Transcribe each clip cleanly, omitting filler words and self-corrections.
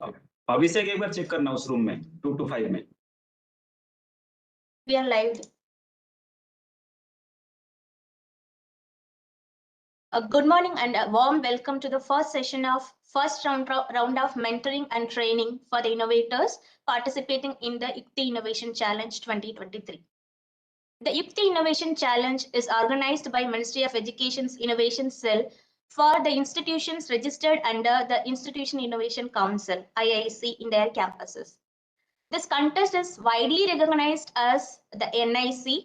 अभिषेक एक बार चेक करना उस रूम में 2 to 5 में. We are live. Good morning and a warm welcome to the first session of first round of mentoring and training for the innovators participating in the Yukti Innovation Challenge 2023. The Yukti Innovation Challenge is organized by Ministry of Education's Innovation Cell for the institutions registered under the Institution Innovation Council, IIC, in their campuses. This contest is widely recognized as the NIC,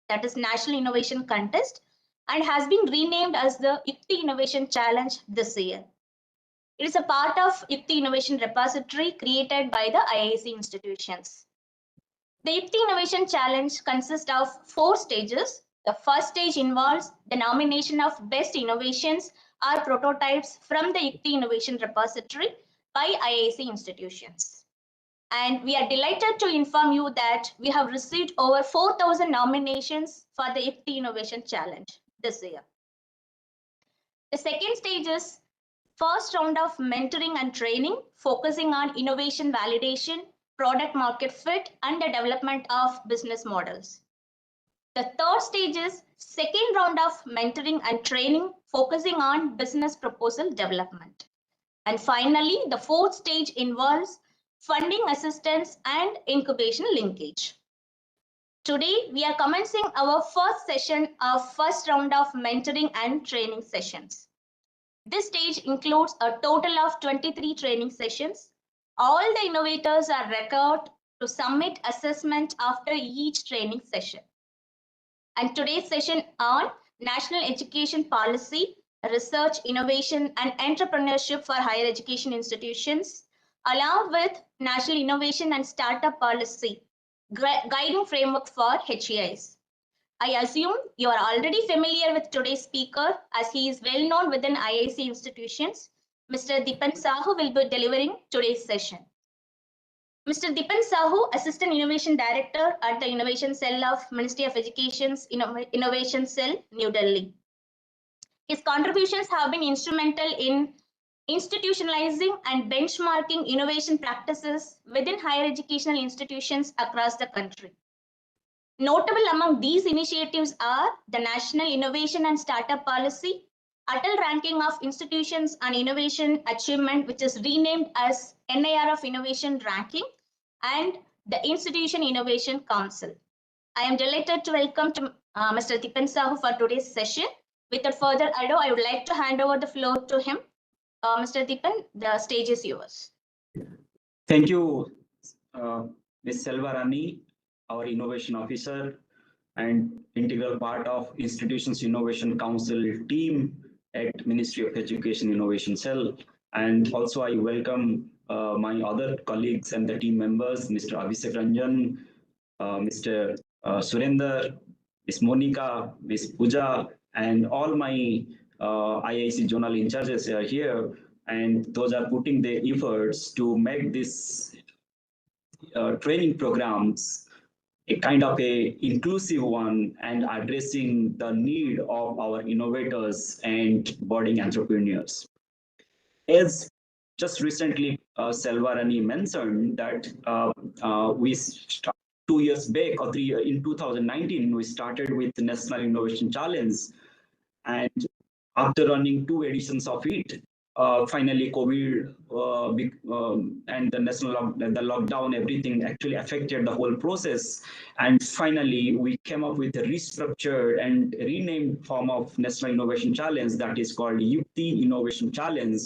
that is National Innovation Contest, and has been renamed as the Yukti Innovation Challenge this year. It is a part of Yukti Innovation Repository created by the IIC institutions. The Yukti Innovation Challenge consists of 4 stages. The first stage involves the nomination of best innovations or prototypes from the Yukti Innovation Repository by IIC institutions. And we are delighted to inform you that we have received over 4,000 nominations for the Yukti Innovation Challenge this year. The second stage is first round of mentoring and training, focusing on innovation validation, product market fit, and the development of business models. The third stage is second round of mentoring and training, focusing on business proposal development. And finally, the fourth stage involves funding assistance and incubation linkage. Today, we are commencing our first session of first round of mentoring and training sessions. This stage includes a total of 23 training sessions. All the innovators are required to submit assessment after each training session. And today's session on National Education Policy, Research, Innovation and Entrepreneurship for Higher Education Institutions, along with National Innovation and Startup Policy, Guiding Framework for HEIs. I assume you are already familiar with today's speaker as he is well known within IIC institutions. Mr. Dipan Sahu will be delivering today's session. Mr. Dipan Sahu, Assistant Innovation Director at the Innovation Cell of Ministry of Education's Innovation Cell, New Delhi. His contributions have been instrumental in institutionalizing and benchmarking innovation practices within higher educational institutions across the country. Notable among these initiatives are the National Innovation and Startup Policy, Atal Ranking of Institutions and Innovation Achievement, which is renamed as NIR of Innovation Ranking, and the Institution Innovation Council. I am delighted to welcome Mr. Dipan Sahu for today's session. Without further ado, I would like to hand over the floor to him. Mr. Dipan, the stage is yours. Thank you, Ms. Selvarani, our Innovation Officer and integral part of Institutions Innovation Council team at Ministry of Education Innovation Cell. And also I welcome my other colleagues and the team members, Mr. Abhishek Ranjan, Mr. Surender, Ms. Monica, Ms. Pooja, and all my IIC zonal in charges are here, and those are putting their efforts to make this training programs a kind of a inclusive one and addressing the need of our innovators and budding entrepreneurs. As just recently Selvarani mentioned that we 2 years back or 3 years in 2019 we started with the National Innovation Challenge, and after running 2 editions of it, finally COVID and the lockdown, everything actually affected the whole process, and finally we came up with a restructured and renamed form of National Innovation Challenge that is called Yukti Innovation Challenge.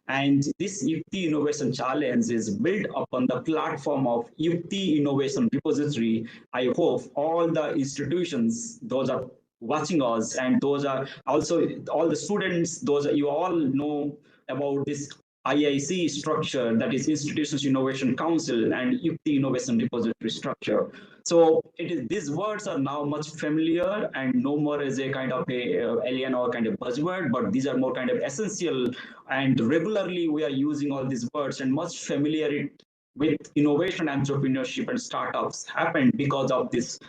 And this Yukti Innovation Challenge is built upon the platform of Yukti Innovation Repository. I hope all the institutions, those are watching us, and those are also all the students, those are, you all know about this IIC structure, that is Institutions Innovation Council and Yukti Innovation Repository structure. So it is, these words are now much familiar and no more as a kind of a alien or kind of buzzword, but these are more kind of essential, and regularly we are using all these words, and much familiarity with innovation, entrepreneurship and startups happened because of this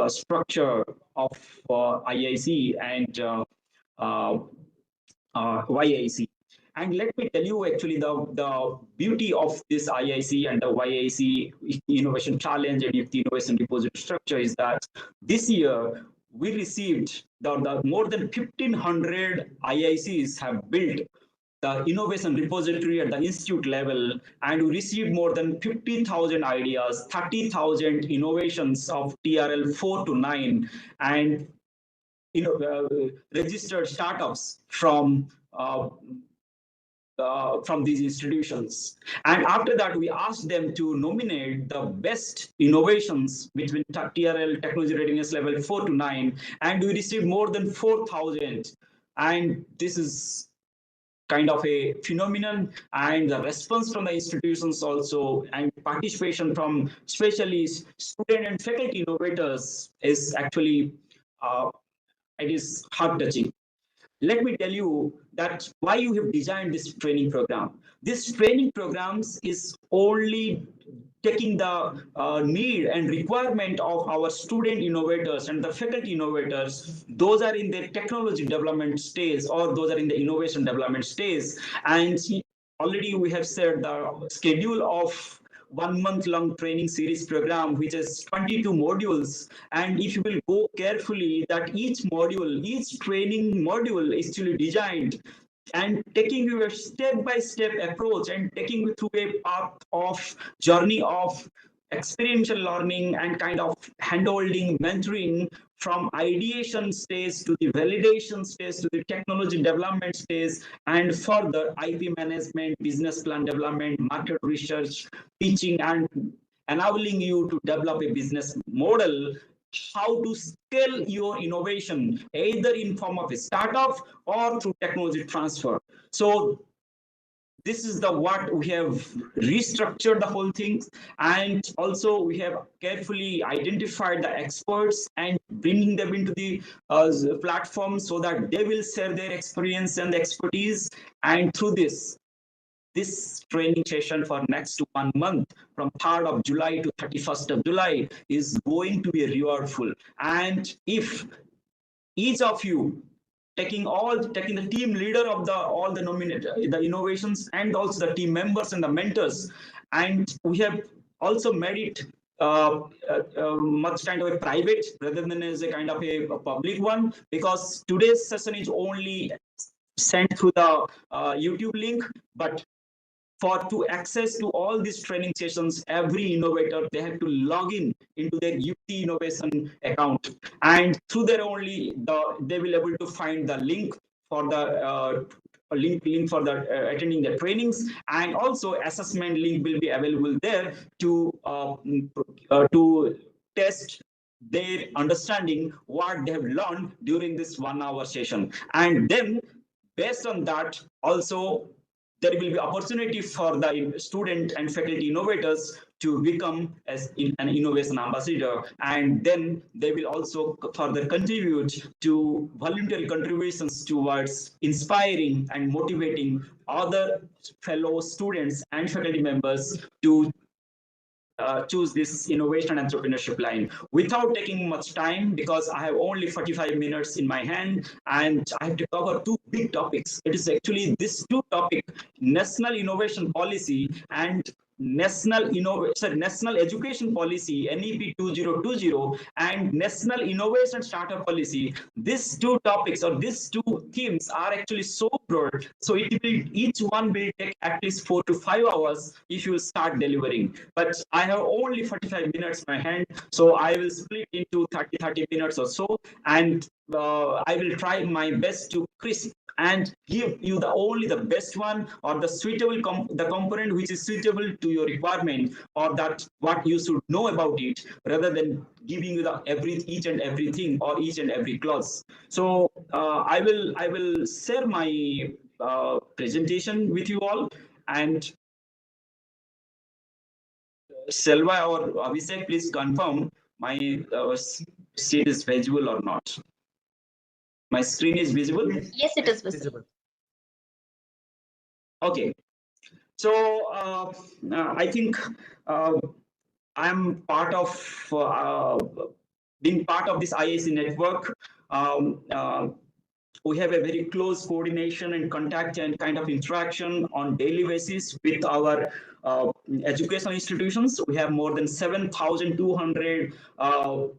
structure of IIC and YIC. And let me tell you actually the beauty of this IIC and the YIC Innovation Challenge and the Innovation Repository structure is that this year we received the more than 1,500 IICs have built the innovation repository at the institute level, and we received more than 50,000 ideas, 30,000 innovations of TRL 4 to 9, and registered startups from these institutions. And after that, we asked them to nominate the best innovations between TRL technology readiness level 4 to 9, and we received more than 4,000. And this is kind of a phenomenon, and the response from the institutions also and participation from especially student and faculty innovators is actually it is heart touching. Let me tell you that why you have designed this training program. This training programs is only taking the need and requirement of our student innovators and the faculty innovators. Those are in the technology development stage, or those are in the innovation development stage. And already we have said the schedule of 1 month long training series program, which is 22 modules. And if you will go carefully, that each module, each training module is actually designed and taking you a step-by-step approach and taking you through a path of journey of experiential learning and kind of handholding, mentoring from ideation stage to the validation stage to the technology development stage, and further IP management, business plan development, market research, teaching, and enabling you to develop a business model, how to scale your innovation either in form of a startup or through technology transfer. So this is the what we have restructured the whole thing, and also we have carefully identified the experts and bringing them into the platform so that they will share their experience and expertise. And through this training session for next 1 month from 3rd of July to 31st of July is going to be rewardful. And if each of you taking the team leader of all the the innovations, and also the team members and the mentors, and we have also made it much kind of a private rather than as a kind of a public one, because today's session is only sent through the YouTube link. But for to access to all these training sessions, every innovator, they have to log in into their UT innovation account, and through there only they will able to find the link for the link for the attending the trainings, and also assessment link will be available there to test their understanding what they have learned during this 1 hour session. And then based on that also there will be opportunity for the student and faculty innovators to become as an innovation ambassador, and then they will also further contribute to voluntary contributions towards inspiring and motivating other fellow students and faculty members to choose this innovation and entrepreneurship line. Without taking much time, because I have only 45 minutes in my hand and I have to cover two big topics. It is actually this two topic: national innovation policy and national education policy, NEP 2020, and national innovation startup policy. These two topics or these two themes are actually so broad, so each one will take at least 4 to 5 hours if you start delivering. But I have only 45 minutes in my hand, so I will split into 30 minutes or so, and I will try my best to crisp and give you only the best one, or the suitable the component which is suitable to your requirement, or that what you should know about it, rather than giving you the each and everything or each and every clause. So I will share my presentation with you all, and Selva or Abhishek, please confirm my sheet is visible or not. My screen is visible? Yes, it is visible. Okay. So I think I'm part of being part of this IIC network. we have a very close coordination and contact and kind of interaction on daily basis with our educational institutions. We have more than 7,200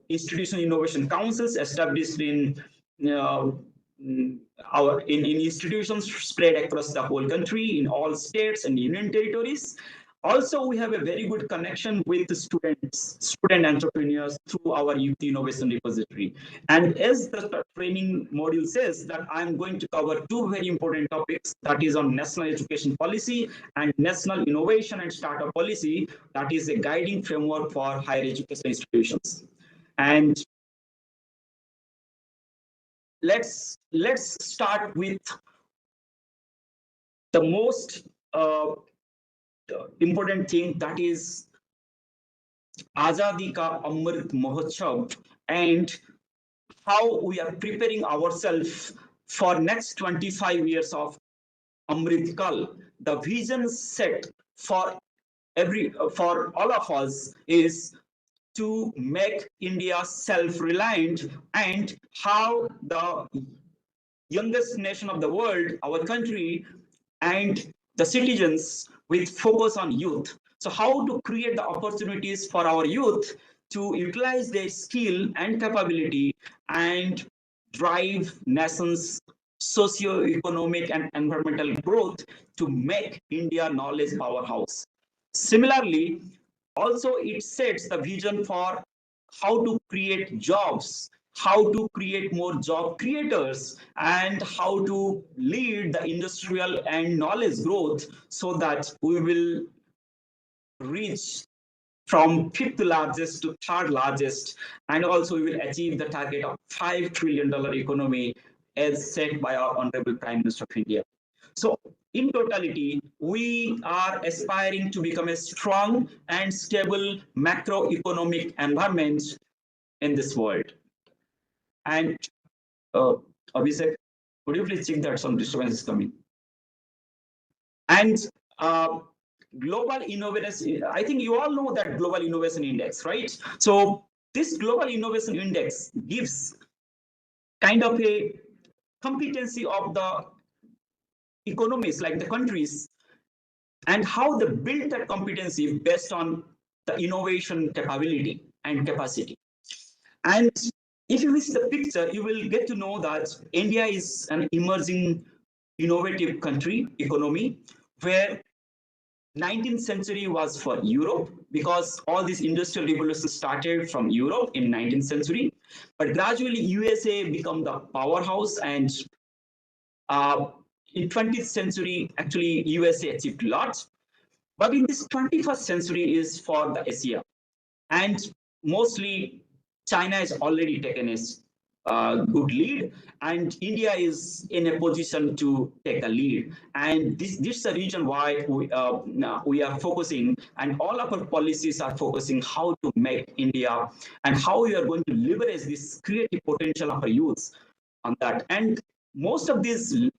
institutional innovation councils established in uh, in institutions spread across the whole country, in all states and union territories. Also, we have a very good connection with the student entrepreneurs through our Youth Innovation Repository. And as the training module says, that I'm going to cover two very important topics, that is on national education policy and national innovation and startup policy, that is a guiding framework for higher education institutions. And let's start with the most important thing, that is Azadi Ka Amrit Mahotsav, and how we are preparing ourselves for next 25 years of Amrit Kal. The vision set for all of us is to make India self-reliant, and how the youngest nation of the world, our country, and the citizens with focus on youth. So how to create the opportunities for our youth to utilize their skill and capability and drive nation's socio-economic and environmental growth to make India knowledge powerhouse. Similarly, also it sets the vision for how to create jobs, how to create more job creators, and how to lead the industrial and knowledge growth so that we will reach from fifth largest to third largest, and also we will achieve the target of $5 trillion economy as set by our Honorable Prime Minister of India. So in totality, we are aspiring to become a strong and stable macroeconomic environment in this world. And Abhishek, could you please check that some disturbance is coming? And global innovation, I think you all know that global innovation index, right? So this global innovation index gives kind of a competency of the economies, like the countries, and how they build that competency based on the innovation capability and capacity. And if you see the picture, you will get to know that India is an emerging innovative country, economy, where 19th century was for Europe, because all these industrial revolutions started from Europe in 19th century. But gradually USA became the powerhouse, and in 20th century, actually USA achieved a lot. But in this 21st century is for the Asia. And mostly China has already taken a good lead, and India is in a position to take a lead. And this is the reason why we are focusing, and all of our policies are focusing how to make India and how we are going to leverage this creative potential of our youth on that. And most of these lead,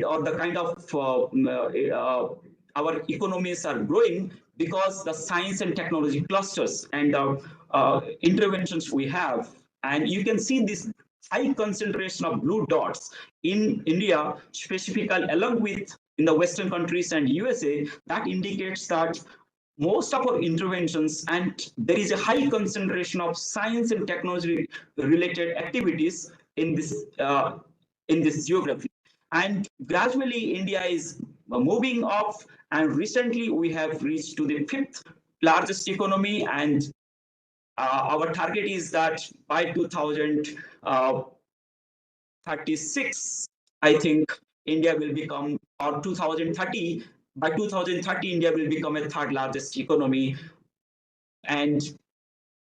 or the kind of our economies are growing because the science and technology clusters and interventions we have. And you can see this high concentration of blue dots in India, specifically along with in the Western countries and USA, that indicates that most of our interventions, and there is a high concentration of science and technology related activities in this geography. And gradually India is moving up, and recently we have reached to the fifth largest economy, and our target is that by 2036, I think India will become, or 2030, by 2030 India will become a third largest economy, and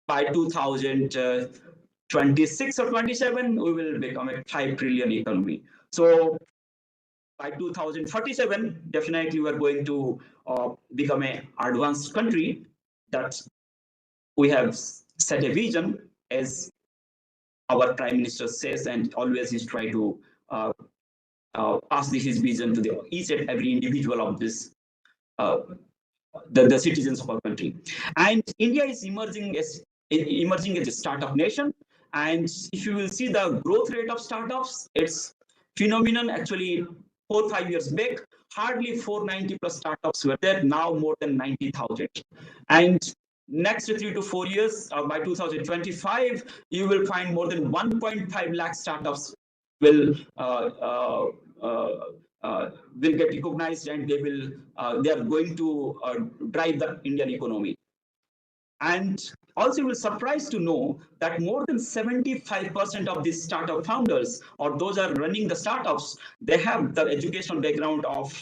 by 2026 or 27 we will become a 5 trillion economy. So by 2047, definitely we are going to become an advanced country. That we have set a vision, as our Prime Minister says, and always is try to pass his vision to each and every individual of this, the citizens of our country. And India is emerging as a startup nation, And if you will see the growth rate of startups, it's phenomenon. Actually, 4-5 years back, hardly 490 plus startups were there. Now more than 90,000. And next 3 to 4 years, by 2025, you will find more than 1.5 lakh startups will will get recognized, and they are going to drive the Indian economy. And also, you will surprised to know that more than 75% of these startup founders, or those are running the startups, they have the educational background of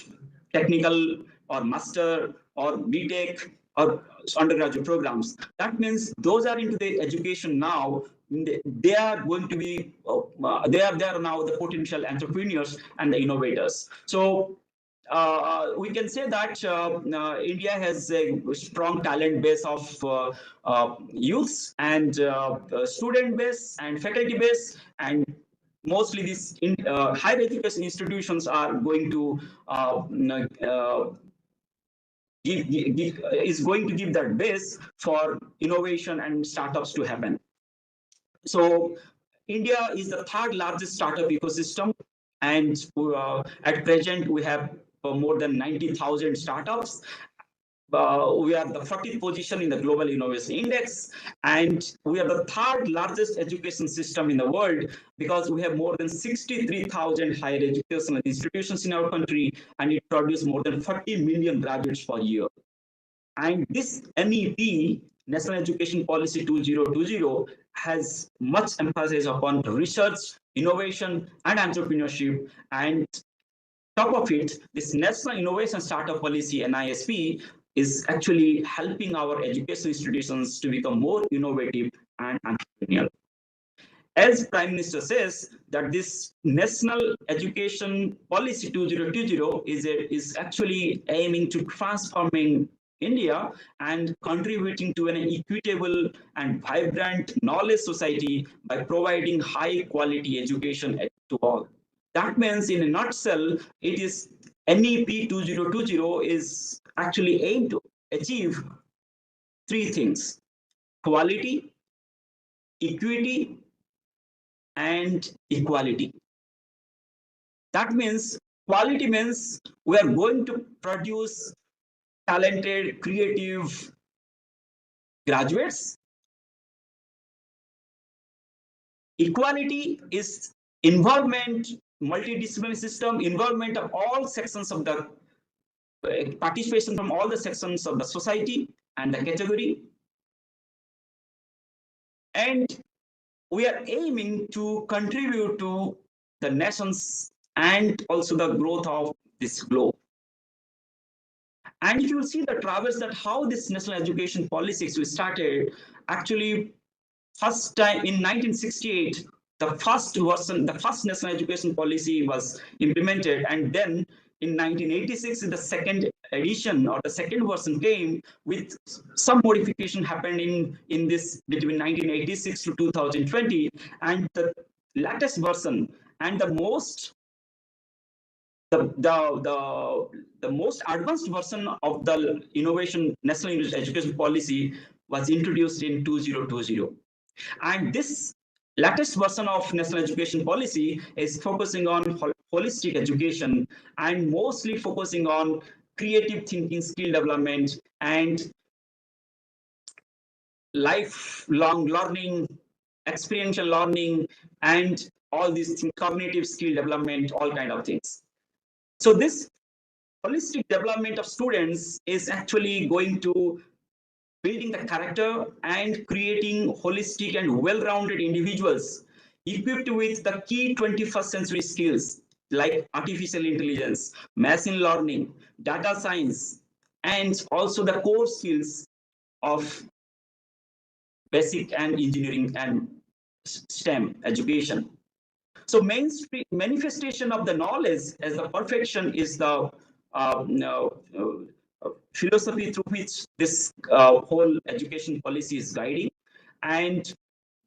technical or master or BTech or undergraduate programs. That means those are into the education now. They are going to be they are now the potential entrepreneurs and the innovators. So we can say that India has a strong talent base of youths and student base and faculty base, and mostly these higher education institutions are going to is going to give that base for innovation and startups to happen. So India is the third largest startup ecosystem, and at present we have more than 90,000 startups. We are the 40th position in the Global Innovation Index, and we are the third largest education system in the world, because we have more than 63,000 higher educational institutions in our country, and it produces more than 40 million graduates per year. And this NEP, National Education Policy 2020, has much emphasis upon research, innovation, and entrepreneurship. And top of it, this National Innovation Startup Policy, NISP, is actually helping our education institutions to become more innovative and entrepreneurial. As Prime Minister says, that this National Education Policy 2020 is actually aiming to transforming India and contributing to an equitable and vibrant knowledge society by providing high quality education to all. That means, in a nutshell, it is NEP 2020 is actually aimed to achieve three things: quality, equity, and equality. That means quality means we are going to produce talented, creative graduates. Equality is involvement, multidisciplinary system, involvement of all sections of the participation from all the sections of the society and the category. And we are aiming to contribute to the nations and also the growth of this globe. And if you see the traverse that how this national education policies we started, actually first time in 1968, the first version, the first national education policy was implemented, and then in 1986 the second edition or the second version came, with some modification happened in this between 1986 to 2020, and the latest version and the most most advanced version of the innovation national education policy was introduced in 2020. And this latest version of national education policy is focusing on holistic education and mostly focusing on creative thinking, skill development, and lifelong learning, experiential learning, and all these things, cognitive skill development, all kind of things. So this holistic development of students is actually going to building the character and creating holistic and well-rounded individuals equipped with the key 21st century skills like artificial intelligence, machine learning, data science, and also the core skills of basic and engineering and STEM education. So mainstream manifestation of the knowledge as the perfection is the philosophy through which this whole education policy is guiding, and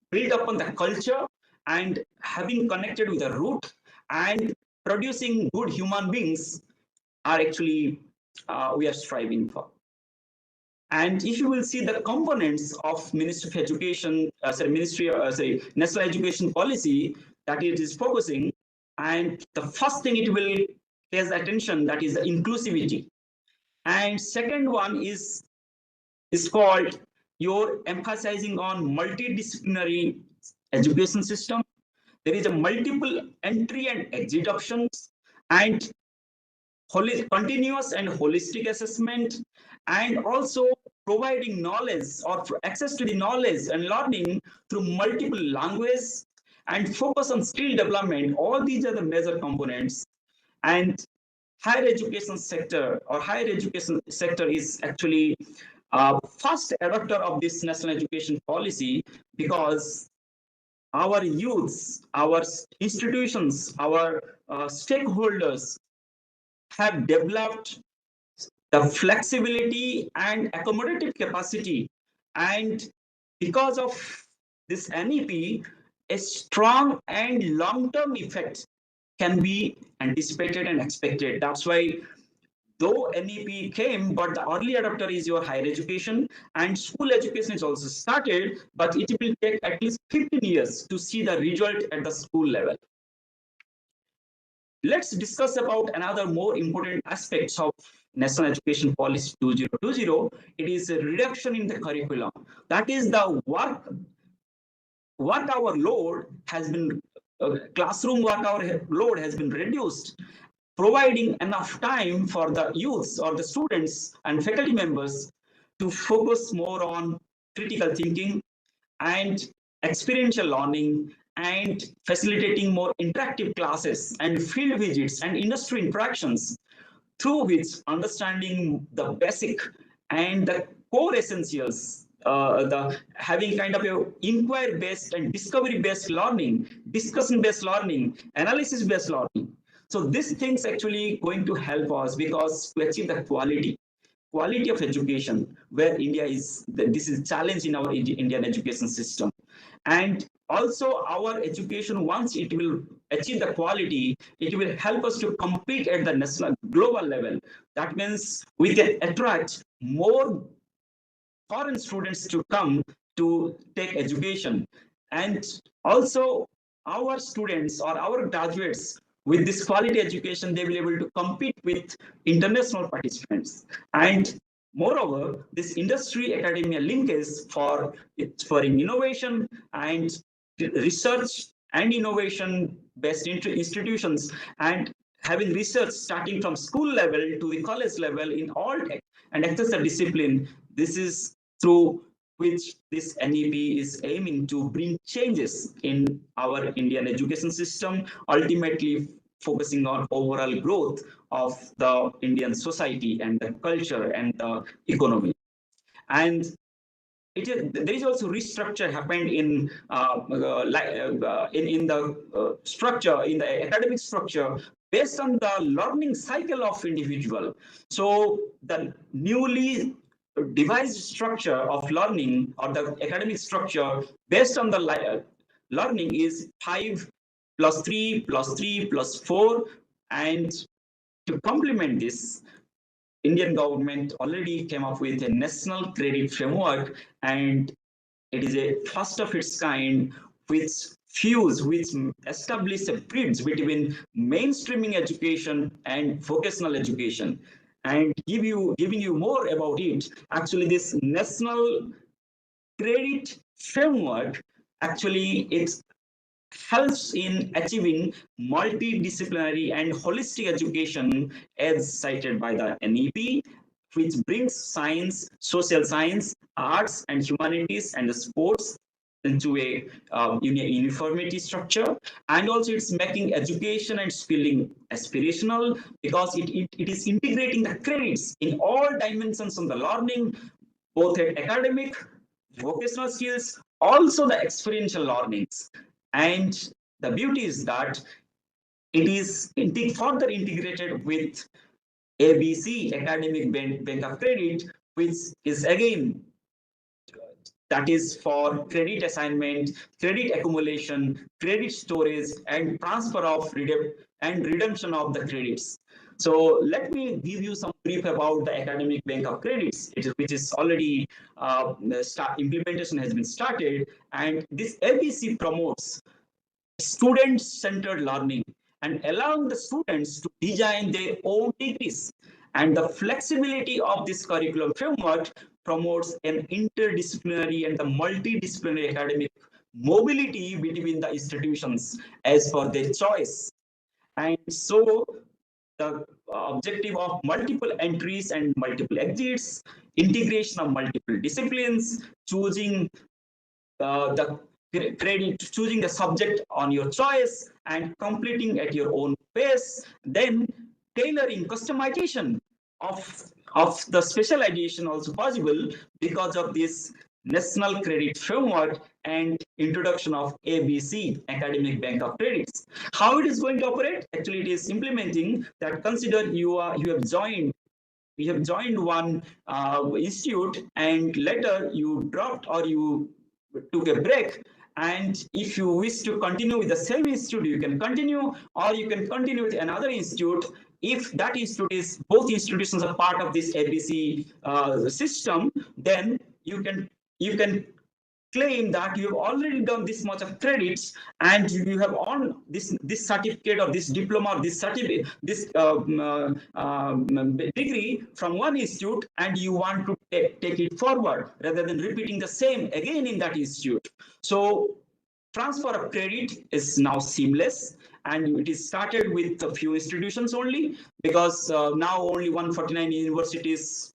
build upon the culture and having connected with the root and producing good human beings are actually we are striving for. And if you will see the components of Ministry of Education, National Education Policy that it is focusing, and the first thing it will pays attention, that is the inclusivity. And second one is called you're emphasizing on multidisciplinary education system. There is a multiple entry and exit options, and continuous and holistic assessment, and also providing knowledge or access to the knowledge and learning through multiple languages, and focus on skill development. All these are the major components. And higher education sector is actually first adopter of this national education policy, because our youths, our institutions, our stakeholders have developed the flexibility and accommodative capacity. And because of this NEP, a strong and long-term effect can be anticipated and expected. That's why, though NEP came, but the early adopter is your higher education, and school education is also started, but it will take at least 15 years to see the result at the school level. Let's discuss about another more important aspects of National Education Policy 2020. It is a reduction in the curriculum. That is the work hour load has been, classroom work hour load has been reduced, providing enough time for the youths or the students and faculty members to focus more on critical thinking and experiential learning, and facilitating more interactive classes and field visits and industry interactions, through which understanding the basic and the core essentials, the having kind of a inquiry based and discovery based learning, discussion based learning, analysis based learning. So these things actually going to help us, because to achieve the quality of education, where India is, this is challenge in our Indian education system. And also our education, once it will achieve the quality, it will help us to compete at the national global level. That means we can attract more foreign students to come to take education. And also our students or our graduates with this quality education, they will be able to compete with international participants. And moreover, this industry academia linkage for innovation and research and innovation based institutions, and having research starting from school level to the college level in all and access the discipline. This is through which this NEP is aiming to bring changes in our Indian education system, ultimately focusing on overall growth of the Indian society and the culture and the economy. And there is also restructure happened in the structure, in the academic structure, based on the learning cycle of individual. So the newly devised structure of learning, or the academic structure based on the learning, is 5 plus 3 plus 3 plus 4. And to complement this, Indian government already came up with a national credit framework, and it is a first of its kind, which establish a bridge between mainstreaming education and vocational education. And giving you more about it, actually this national credit framework, actually it helps in achieving multidisciplinary and holistic education as cited by the NEP, which brings science, social science, arts and humanities and the sports into a uniformity structure. And also it's making education and skilling aspirational, because it is integrating the credits in all dimensions of the learning, both at academic, vocational skills, also the experiential learnings. And the beauty is that it is further integrated with ABC, Academic Bank of Credit, which is again, that is for credit assignment, credit accumulation, credit storage, and transfer of and redemption of the credits. So let me give you some brief about the academic bank of credits, which is already implementation has been started, and this ABC promotes student-centered learning and allowing the students to design their own degrees. And the flexibility of this curriculum framework promotes an interdisciplinary and the multidisciplinary academic mobility between the institutions as per their choice. And so the objective of multiple entries and multiple exits, integration of multiple disciplines, choosing the credit, choosing the subject on your choice and completing at your own pace, then tailoring customization of the specialization also possible because of this national credit framework and introduction of ABC, academic bank of credits. How it is going to operate? Actually, it is implementing that. Consider you have joined one institute and later you dropped or you took a break, and if you wish to continue with the same institute, you can continue, or you can continue with another institute. If that institute is, both institutions are part of this ABC system, then you can claim that you have already done this much of credits and you have on this certificate or this diploma or this certificate, this degree from one institute, and you want to take it forward rather than repeating the same again in that institute. So transfer of credit is now seamless, and it is started with a few institutions only, because now only 149 universities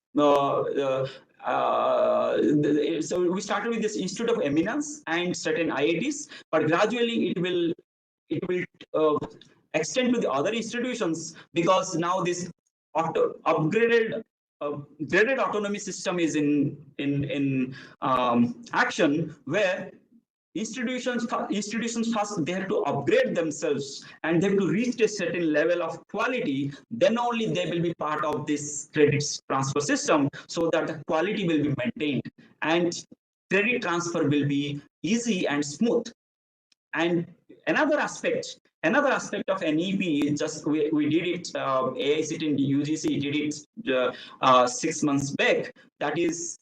so we started with this Institute of Eminence and certain IITs, but gradually it will extend to the other institutions, because now this upgraded graded autonomy system is in action, where institutions first they have to upgrade themselves and they have to reach a certain level of quality, then only they will be part of this credit transfer system, so that the quality will be maintained and credit transfer will be easy and smooth. And another aspect of NEP is just we did it, AICT and UGC did it 6 months back, that is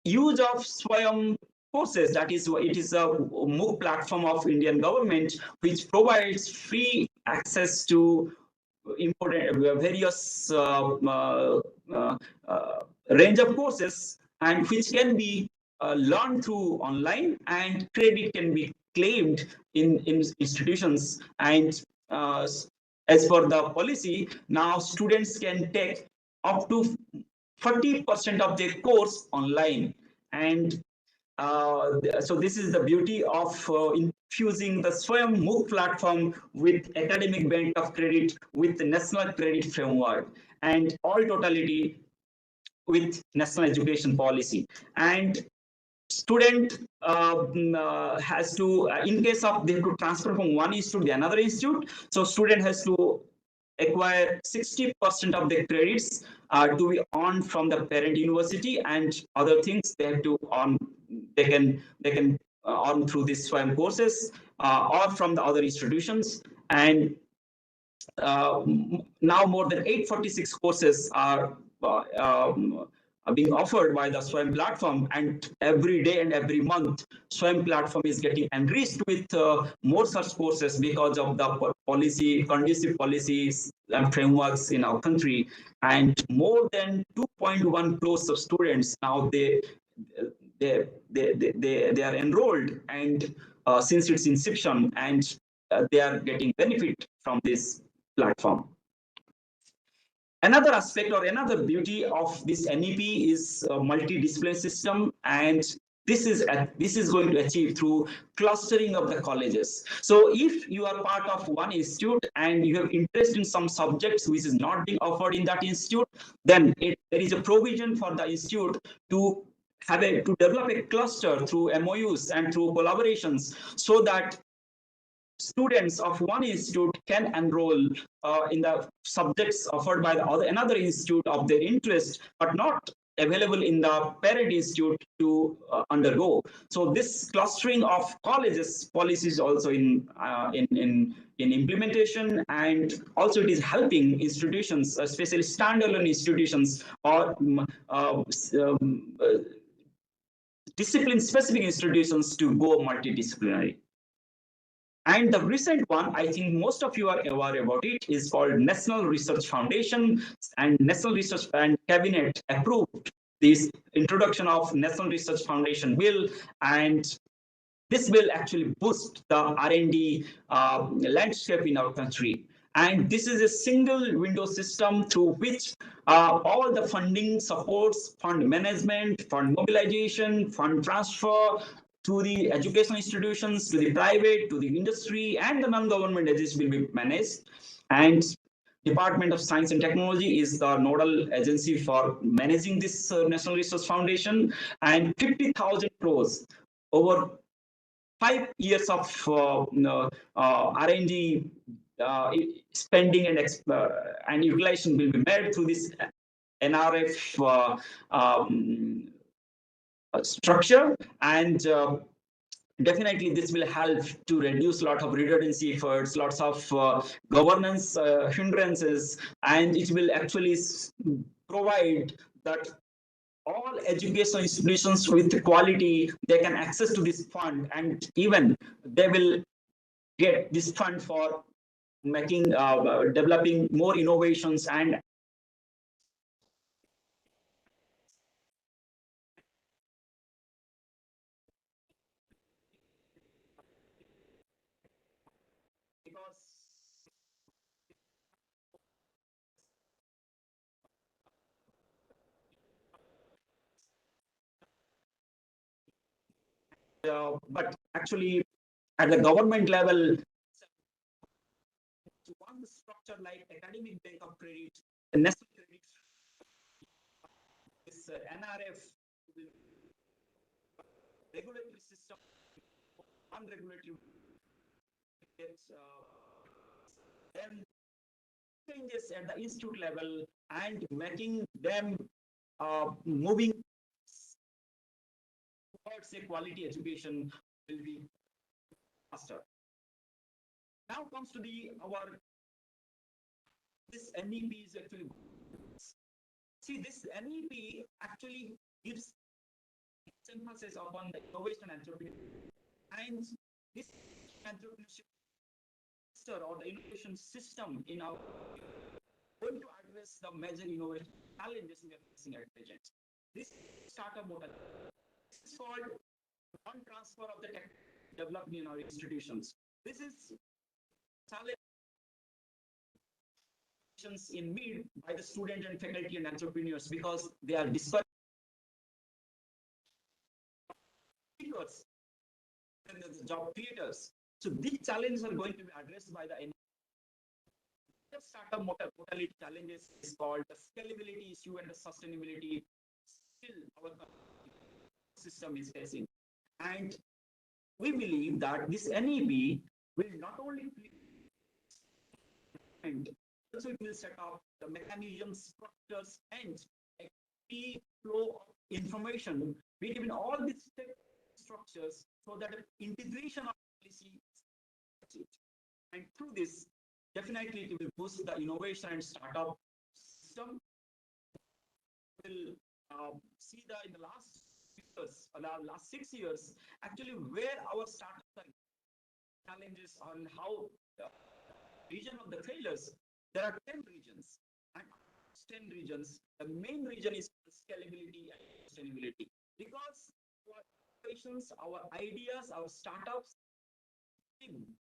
use of Swayam courses. That is, it is a MOOC platform of Indian government which provides free access to important various range of courses, and which can be learned through online, and credit can be claimed in institutions. And as per the policy, now students can take up to 40% of their course online. And so this is the beauty of infusing the Swayam MOOC platform with academic bank of credit, with the national credit framework, and all totality with national education policy. And student has to, in case of they have to transfer from one institute to another institute, so student has to acquire 60% of the credits to be earned from the parent university, and other things they have to earn, they can earn through these Swayam courses or from the other institutions. And now more than 846 courses are being offered by the Swayam platform, and every day and every month Swayam platform is getting enriched with more such courses because of the policy, conducive policies and frameworks in our country. And more than 2.1 crores of students now they are enrolled, and since its inception, and they are getting benefit from this platform. Another aspect or another beauty of this NEP is a multidisciplinary system, and this is going to achieve through clustering of the colleges. So if you are part of one institute and you have interest in some subjects which is not being offered in that institute, then there is a provision for the institute to develop a cluster through MOUs and through collaborations, so that students of one institute can enroll in the subjects offered by another institute of their interest, but not available in the parent institute to undergo. So this clustering of colleges policies also in implementation, and also it is helping institutions, especially standalone institutions or discipline specific institutions, to go multidisciplinary. And the recent one, I think most of you are aware about it, is called National Research Foundation, and National Research and Cabinet approved this introduction of National Research Foundation bill, and this will actually boost the R&D landscape in our country. And this is a single window system through which all the funding supports, fund management, fund mobilization, fund transfer to the educational institutions, to the private, to the industry, and the non-government agencies will be managed. And Department of Science and Technology is the nodal agency for managing this National Research Foundation, and 50,000 crores over 5 years of R&D spending and utilization will be made through this NRF structure, and definitely this will help to reduce a lot of redundancy efforts, lots of governance hindrances, and it will actually provide that all educational institutions with quality, they can access to this fund, and even they will get this fund for making developing more innovations. And because but actually at the government level, one structure like academic bank of credit, the national credit, this NRF regulatory system, unregulatory, then changes at the institute level and making them moving towards a quality education will be faster. Now comes to this NEP is actually, see, this NEP actually gives emphasis upon the innovation entrepreneurship, and this entrepreneurship or the innovation system in our going to address the major innovation challenges we are facing at present. This startup model is called non-transfer of the tech developed in our institutions. This is challenge in mid by the student and faculty and entrepreneurs, because they are discouraged and the job creators. So these challenges are going to be addressed by the startup modality challenges is called the scalability issue and the sustainability still our system is facing. And we believe that this NEP will not only and also it will set up the mechanisms, structures, and a key flow of information between all these structures, so that integration of policy, and through this, definitely it will boost the innovation and startup system. Will see that in the last years, last 6 years, actually where our startups are challenges on how the region of the failures. There are 10 regions, and 10 regions. The main region is scalability and sustainability, because our innovations, our ideas, our startups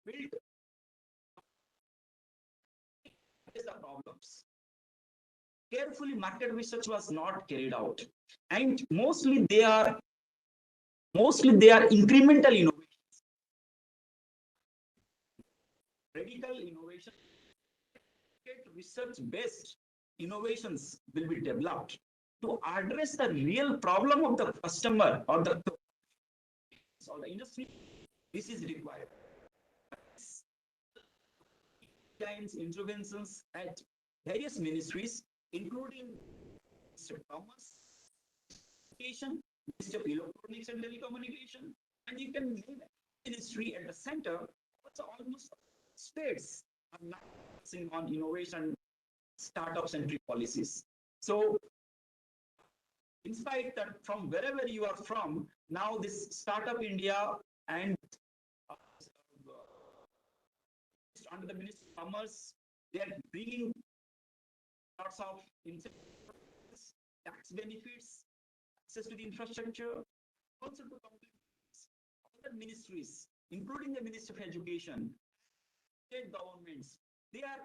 built is the problems. Carefully market research was not carried out, and mostly they are incremental innovations, radical innovation, research based innovations will be developed to address the real problem of the customer or the industry. This is required. Interventions at various ministries, including Commerce, Education, Ministry of Electronics and Telecommunication, and you can name ministry at the center. Also, almost states are now focusing on innovation, startup centric policies. So, in spite that from wherever you are from, now this Startup India and uh, under the Ministry of Commerce, they are bringing lots of incentives, tax benefits, access to the infrastructure, also to other ministries, including the Ministry of Education, state governments. They are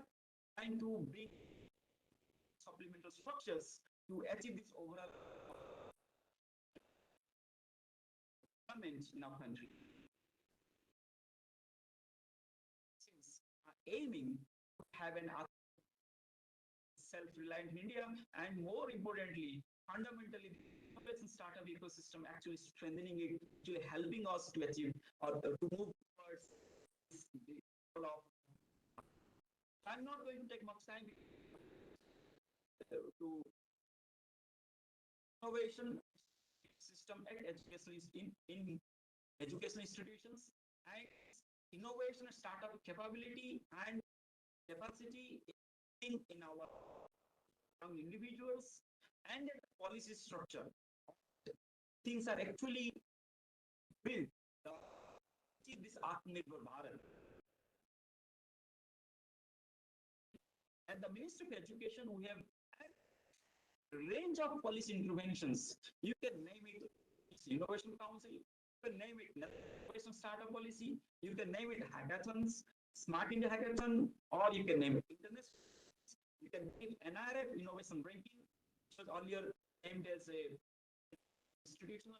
trying to bring supplemental structures to achieve this overall development in our country. Since aiming to have an self-reliant India, and more importantly, fundamentally, the innovation startup ecosystem actually strengthening it, actually helping us to achieve or to move towards this goal of. I'm not going to take much time to innovation system at in educational institutions and innovation startup capability and capacity in our individuals and the policy structure. Things are actually built to achieve this Atmanirbhar Bharat. At the Ministry of Education, we have a range of policy interventions. You can name it Innovation Council, you can name it Innovation Startup Policy, you can name it hackathons, Smart India Hackathon, or you can name it Internet. You can name NRF Innovation Ranking, which was earlier named as a institutional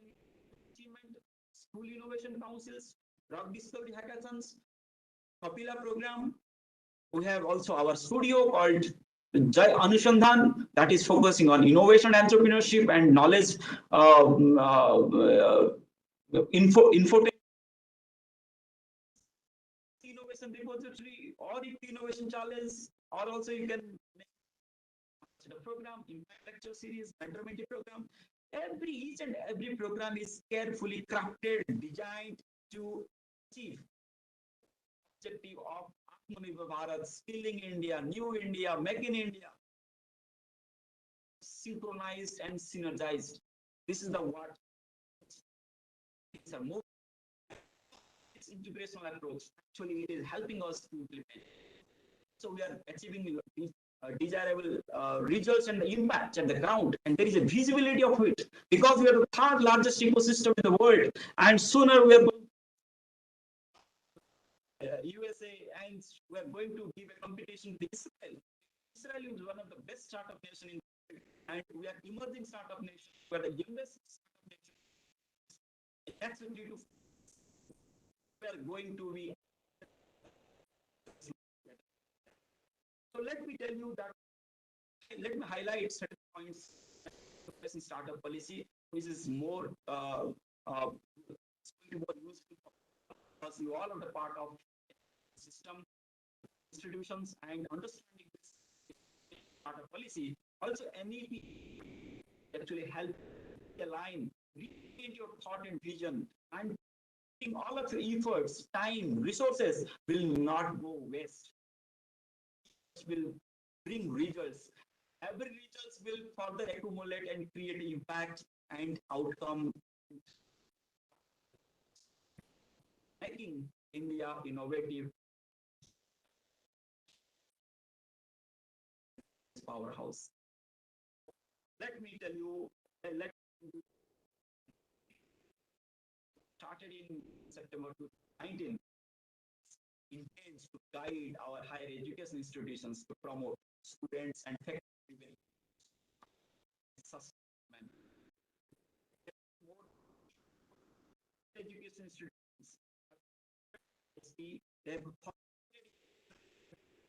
achievement, school innovation councils, drug discovery hackathons, Kapila program. We have also our studio called Jai Anushandhan that is focusing on innovation, entrepreneurship, and knowledge info innovation repository or innovation challenge, or also you can make the program, impact lecture series, mentor-mentee program. Each and every program is carefully crafted, designed to achieve objective of Atmanirbhar Bharat, skilling India, new India, make in India, synchronized and synergized. This is the what it's a more it's integrational approach. Actually, it is helping us to implement. So we are achieving desirable results and the impact at the ground, and there is a visibility of it because we are the third largest ecosystem in the world, and sooner we are going USA, and we are going to give a competition to Israel. Israel is one of the best startup nations in the world, and we are emerging startup nation. We are the youngest startup nation. That's due to we are going to be. So let me tell you that. Let me highlight certain points in startup policy, which is more more useful because you all are the part of system institutions and understanding this startup policy. Also, NEP actually help align, retain your thought and vision, and all of your efforts, time, resources will not go waste. It will bring results. Every results will further accumulate and create impact and outcome, making India innovative powerhouse. Let me tell you, let started in September 2019, intends to guide our higher education institutions to promote students and faculty sustainment. Education institutions, they have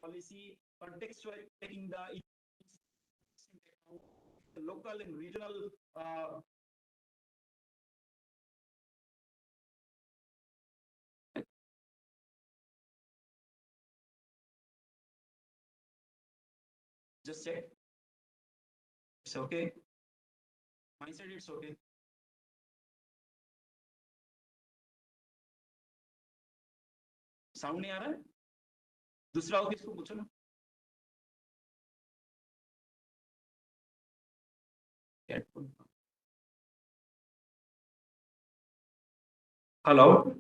policy contextual taking the local and regional just check. It's okay. My side, it's okay. Sound नहीं आ रहा है? दूसरा हो किसको पूछो ना. Hello,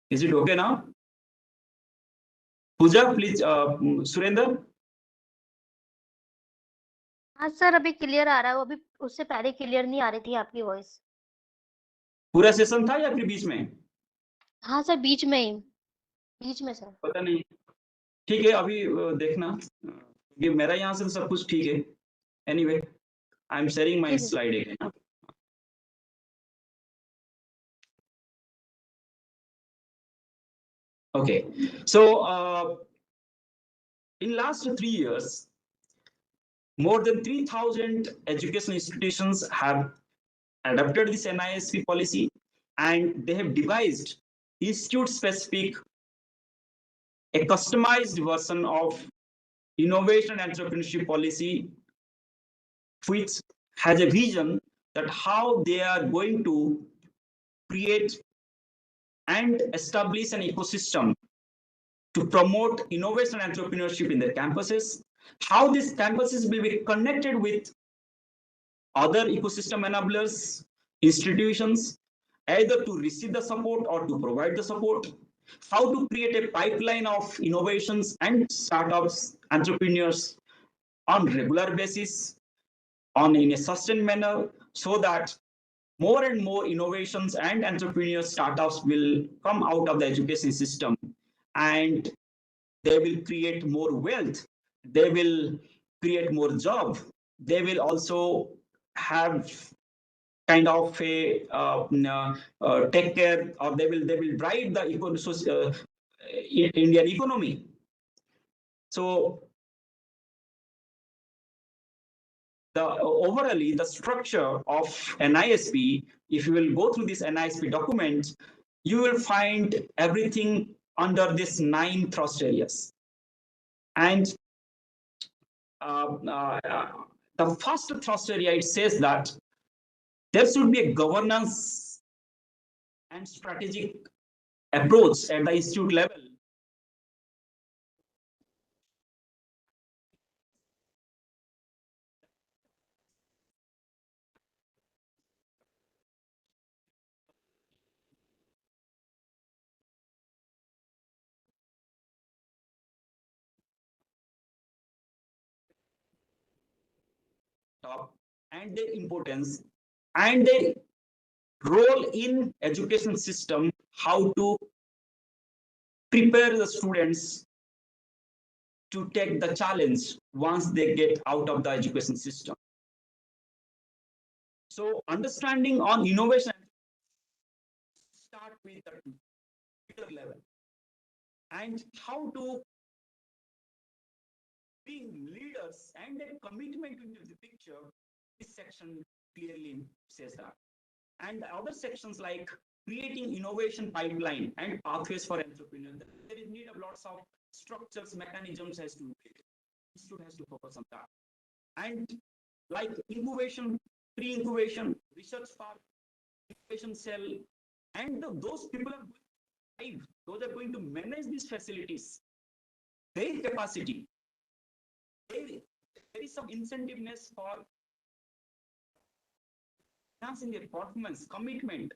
is it okay now? Pooja, please, Surendra. हाँ sir, अभी क्लियर आ रहा है, वो अभी उससे पहले क्लियर नहीं आ रही थी आपकी वॉइस। पूरा सेशन था या फिर बीच में? हाँ सर, बीच में सर। पता नहीं. ठीक है, अभी देखना. ये मेरा यहाँ से सब कुछ ठीक है. Anyway, I am sharing my ठीक है। slide again. Okay, so in last 3 years, more than 3,000 education institutions have adopted this NISP policy, and they have devised institute-specific, a customized version of innovation and entrepreneurship policy, which has a vision that how they are going to create and establish an ecosystem to promote innovation and entrepreneurship in their campuses, how these campuses will be connected with other ecosystem enablers, institutions, either to receive the support or to provide the support, how to create a pipeline of innovations and startups, entrepreneurs on regular basis, in a sustained manner, so that more and more innovations and entrepreneur startups will come out of the education system, and they will create more wealth, they will create more job, they will also have kind of a take care, or they will drive the Indian economy. So overall the structure of NISP, if you will go through this NISP document, you will find everything under this 9 thrust areas. And the first thrust area, it says that there should be a governance and strategic approach at the institute level. And their importance and their role in education system, how to prepare the students to take the challenge once they get out of the education system. So understanding on innovation start with the level, and how to being leaders and their commitment into the picture. This section clearly says that. And other sections like creating innovation pipeline and pathways for entrepreneurs, there is need of lots of structures, mechanisms has to be built. Institute has to focus on that. And like incubation, pre-incubation, research park, innovation cell, and those people are going to those are going to manage these facilities, their capacity. There is some incentiveness for enhancing their performance, commitment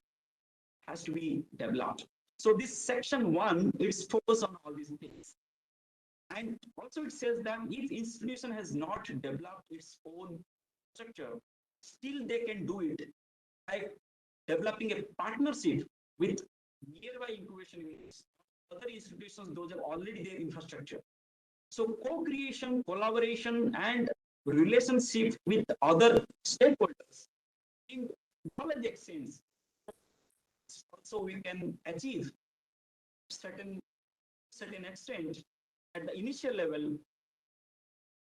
has to be developed. So this section 1 is focused on all these things. And also it says that if institution has not developed its own structure, still they can do it by developing a partnership with nearby incubation units, other institutions, those are already their infrastructure. So co-creation, collaboration, and relationship with other stakeholders in knowledge exchange. Also, we can achieve certain extent at the initial level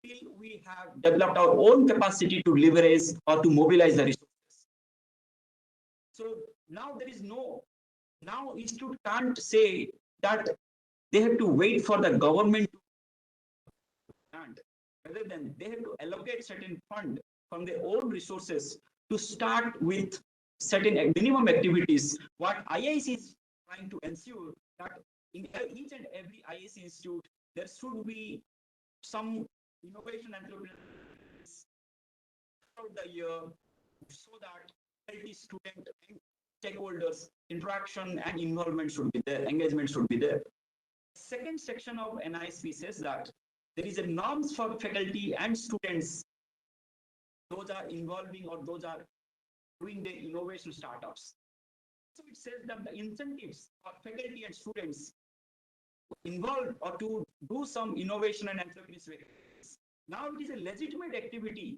till we have developed our own capacity to leverage or to mobilize the resources. So now there is now institute can't say that they have to wait for the government to grant. Rather than they have to allocate certain fund from their own resources to start with certain minimum activities. What HEIs is trying to ensure that in each and every IAC institute, there should be some innovation entrepreneurs throughout the year so that faculty, student, and stakeholders interaction and involvement should be there, engagement should be there. Second section of NISP says that there is a norms for faculty and students. Those are involving or those are doing their innovation startups. So it says that the incentives for faculty and students involved or to do some innovation and entrepreneurship. Now it is a legitimate activity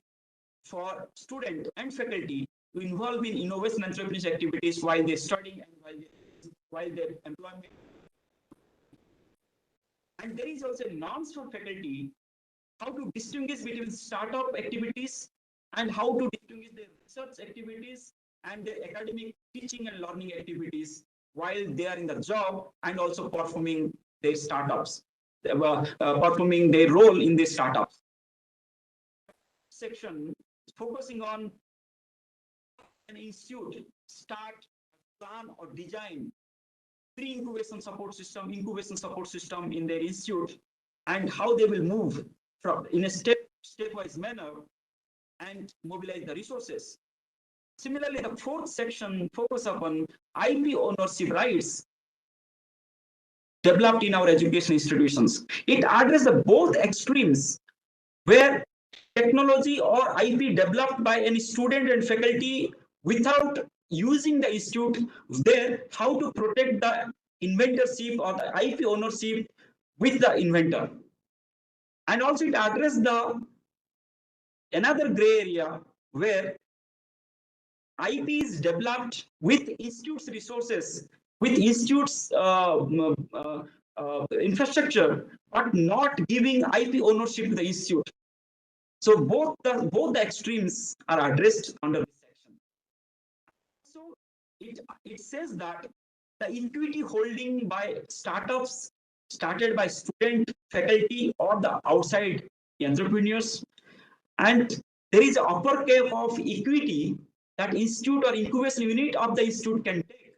for student and faculty to involve in innovation and entrepreneurship activities while they're studying and while they're employment. And there is also norms for faculty how to distinguish between startup activities and how to distinguish their research activities and their academic teaching and learning activities while they are in the job and also performing their startups, performing their role in the startups. Section focusing on an institute start, plan or design pre-incubation support system, incubation support system in their institute, and how they will move from in a stepwise manner and mobilize the resources. Similarly, the fourth section focus upon IP ownership rights developed in our education institutions. It addresses both extremes where technology or IP developed by any student and faculty without using the institute there, how to protect the inventorship or the IP ownership with the inventor. And also it addresses the another gray area where IP is developed with institutes resources, with institutes infrastructure, but not giving IP ownership to the institute. So both the extremes are addressed under this section. So it says that the equity holding by startups started by student, faculty, or the outside entrepreneurs, and there is an upper cap of equity that institute or incubation unit of the institute can take,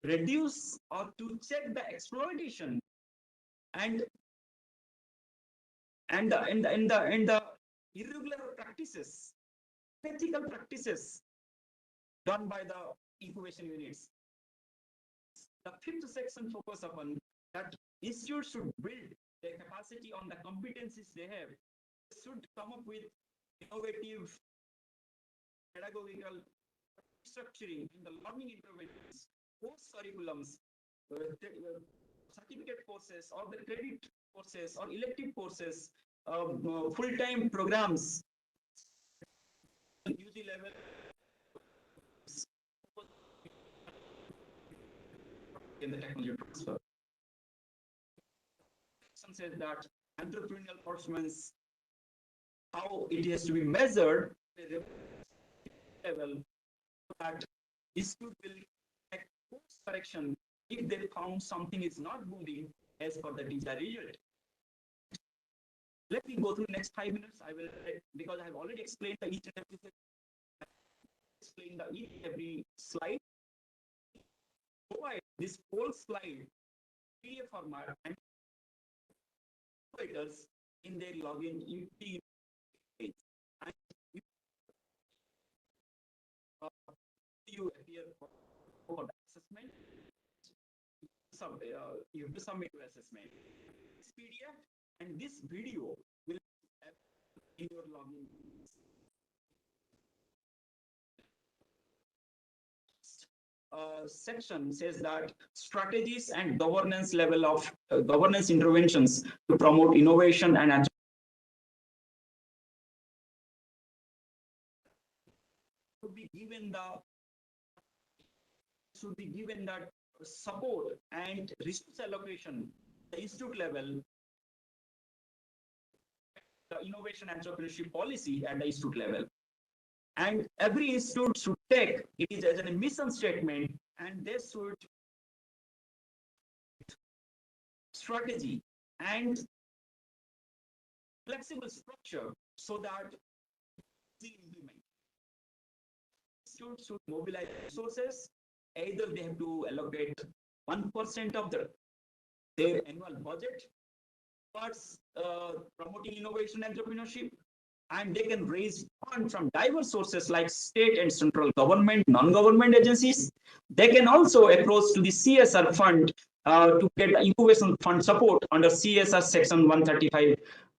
reduce or to check the exploitation and the irregular practices, ethical practices done by the incubation units. The fifth section focuses upon that institutes should build their capacity on the competencies they have. They should come up with innovative pedagogical structuring in the learning interventions, course curriculums, certificate courses or the credit courses or elective courses, full-time programs, UG level. In the technology transfer. Says that entrepreneurial performance, how it has to be measured level that institute will make course correction if they found something is not moving as per the desired result. Let me go through the next 5 minutes. I will, because I have already explained the each and every explain the each and every slide. Provide this whole slide PDF format and in their login page. And you appear for the assessment. You have to submit to assessment. This PDF and this video will have in your login. Section says that strategies and governance level of governance interventions to promote innovation and should be given that support and resource allocation the institute level, the innovation entrepreneurship policy at the institute level. And every institute should take it as a mission statement, and they should strategy and flexible structure so that the implement. Institutes should mobilize resources. Either they have to allocate 1% of their annual budget towards promoting innovation and entrepreneurship, and they can raise funds from diverse sources like state and central government, non-government agencies. They can also approach to the CSR fund to get the incubation fund support under CSR section 135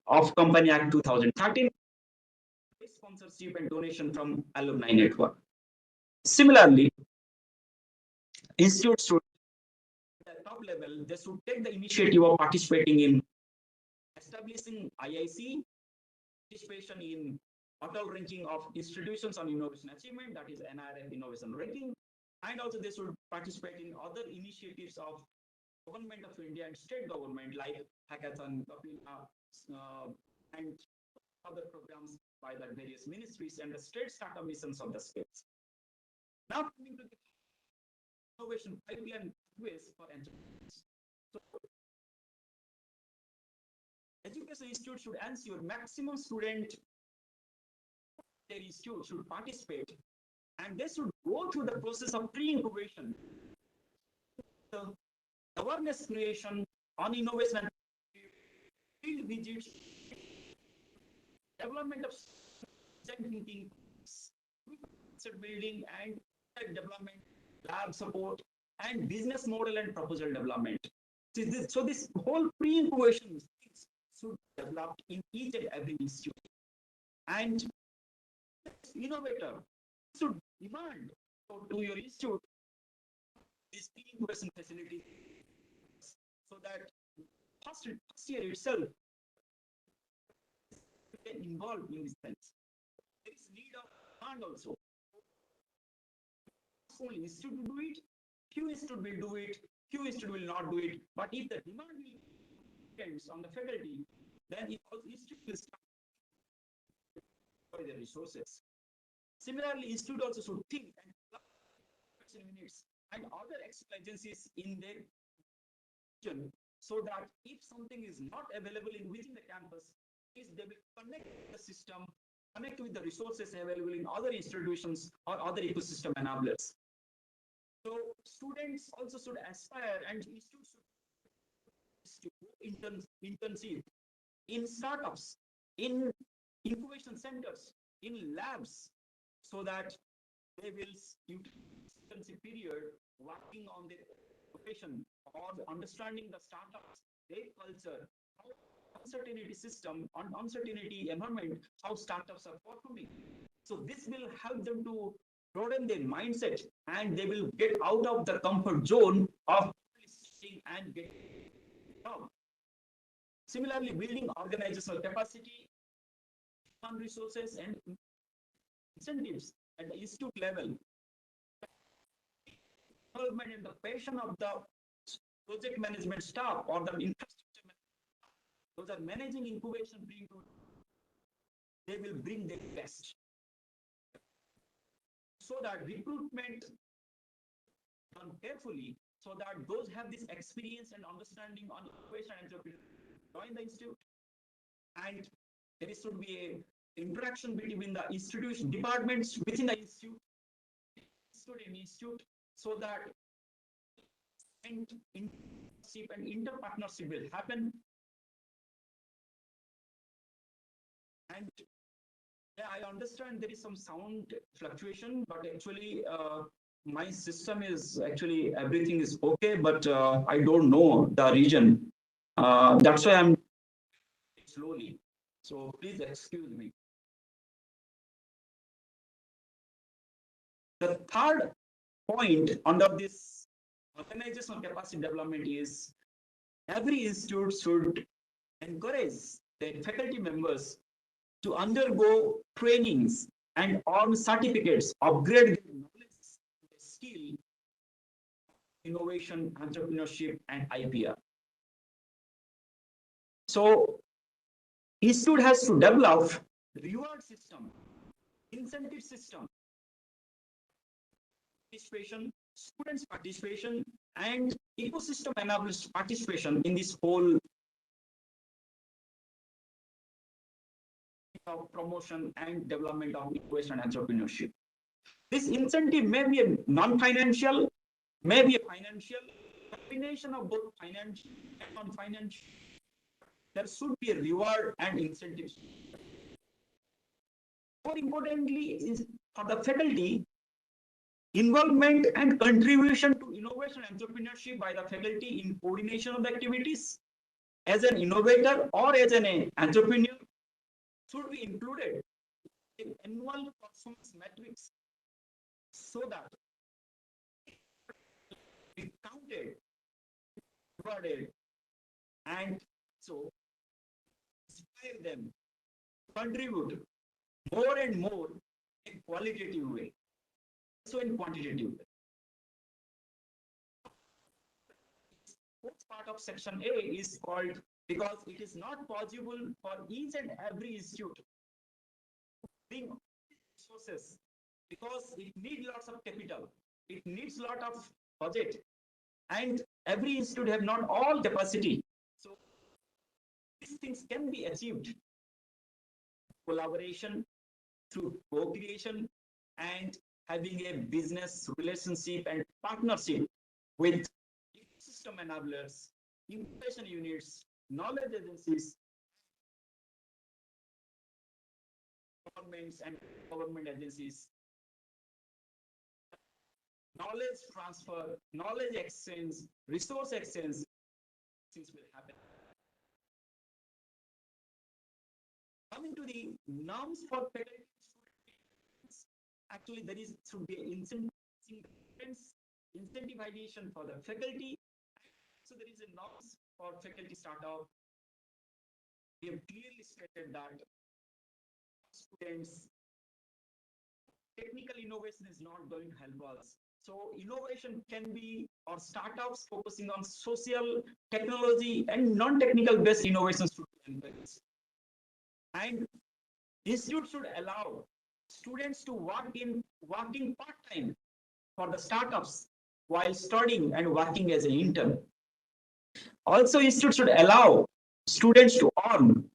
of Company Act 2013, sponsorship and donation from alumni network. Similarly, institutes should, at the top level, they should take the initiative of participating in establishing IIC, participation in total ranking of institutions on innovation achievement, that is NIRF innovation ranking, and also they should participate in other initiatives of government of India and state government like hackathon, and other programs by the various ministries and the state startup missions of the states. Now coming to the innovation pipeline ways for entrepreneurs. So, education institute should ensure maximum student their institute should participate, and they should go through the process of pre-incubation, the awareness creation on innovation, field visits, development of thinking, building and development, lab support, and business model and proposal development. So this whole pre-incubation should be developed in each and every institute. And innovator should demand to your institute this pre-incubation facility so that first year itself get involved in this sense. There is need of demand also. Only institute will do it, few institute will do it, few institute will not do it. But if the demand depends on the faculty, then it also institute will start for the resources. Similarly, institute also should think and units and other external agencies in their region, so that if something is not available within the campus, they will connect the system, connect with the resources available in other institutions or other ecosystem enablers. So students also should aspire, and institutes should internship in startups, in incubation centers, in labs, so that they will use period working on their innovation or understanding the startups, their culture, how uncertainty system, on uncertainty environment, how startups are performing. So this will help them to broaden their mindset, and they will get out of the comfort zone of sitting and getting job. Similarly, building organizational capacity, human resources, and incentives at the institute level. Development and the passion of the project management staff or the infrastructure, those are managing incubation, they will bring their best. So that recruitment done carefully, so that those have this experience and understanding on innovation and entrepreneurship join the institute, and there should be a interaction between the institution departments within the institute and institute, so that internship and inter-partnership will happen. And yeah, I understand there is some sound fluctuation, but actually my system is actually everything is okay, but I don't know the region. That's why I'm slowly. So please excuse me. The third point under this organizational capacity development is every institute should encourage their faculty members to undergo trainings and earn certificates, upgrade their knowledge, skill, innovation, entrepreneurship, and IPR. So, institute has to develop reward system, incentive system, participation, students' participation, and ecosystem enablers participation in this whole of promotion and development of innovation and entrepreneurship. This incentive may be a non-financial, may be a financial, combination of both financial and non-financial. There should be a reward and incentives. More importantly, is for the faculty, involvement and contribution to innovation and entrepreneurship by the faculty in coordination of the activities as an innovator or as an entrepreneur should be included in annual performance metrics so that it counted, rewarded, and so inspire them to contribute more and more in qualitative way, also in quantitative way. Fourth part of section A is called because it is not possible for each and every institute to bring resources because it needs lots of capital, it needs lot of budget, and every institute have not all capacity. So these things can be achieved collaboration through co-creation and having a business relationship and partnership with ecosystem enablers, incubation units, knowledge agencies, governments and government agencies. Knowledge transfer, knowledge exchange, resource exchange, things will happen. Coming to the norms for faculty students, actually there should be incentivization for the faculty. So there is a norms for faculty startup. We have clearly stated that students, technical innovation is not going to help us. So innovation can be, or startups focusing on social, technology, and non-technical based innovations should be encouraged. And institute should allow students to working part-time for the startups while studying and working as an intern. Also, institute should allow students to earn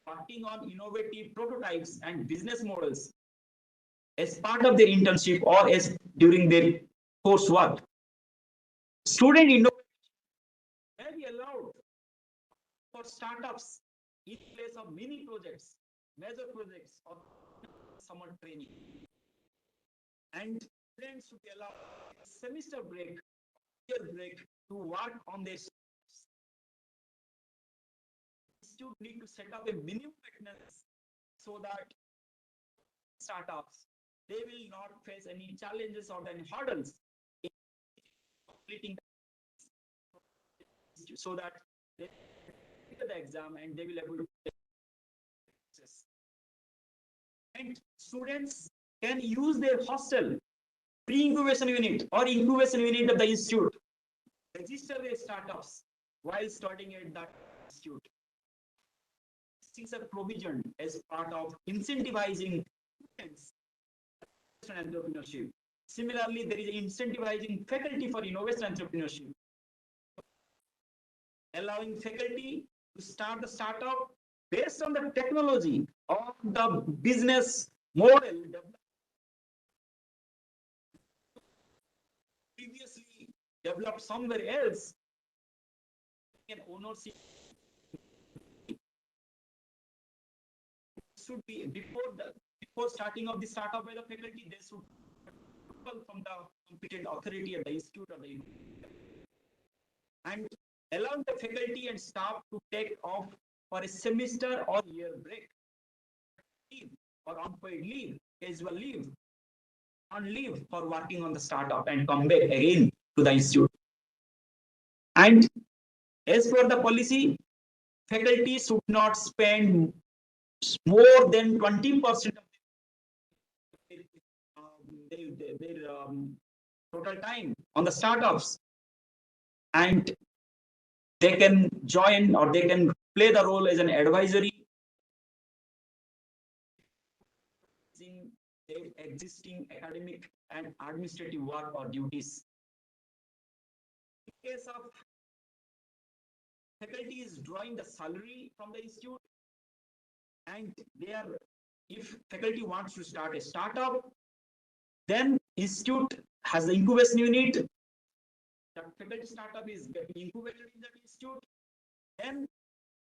working on innovative prototypes and business models as part of their internship or as during their coursework. Student innovation may be allowed for startups in place of mini projects, major projects, or summer training. And students should be allowed semester break, year break to work on their startups. Institute need to set up a minimum attendance so that startups they will not face any challenges or any hurdles in completing so that they take the exam and they will able to access. And students can use their hostel, pre-incubation unit or incubation unit of the institute, register their startups while studying at that institute. This is a provision as part of incentivizing students and entrepreneurship. Similarly, there is incentivizing faculty for innovation entrepreneurship, allowing faculty to start the startup based on the technology or the business model previously developed somewhere else. An ownership should be before starting of the startup by the faculty, they should from the competent authority at the institute or the university. And allowing the faculty and staff to take off for a semester or year break, leave or unpaid leave, casual leave, on leave for working on the startup and come back again to the institute. And as per the policy, faculty should not spend more than 20% of their total time on the startups, and they can join or they can play the role as an advisory in their existing academic and administrative work or duties. In case of faculty is drawing the salary from the institute, and they are, if faculty wants to start a startup, then institute has the incubation unit that faculty startup is getting incubated in that institute, then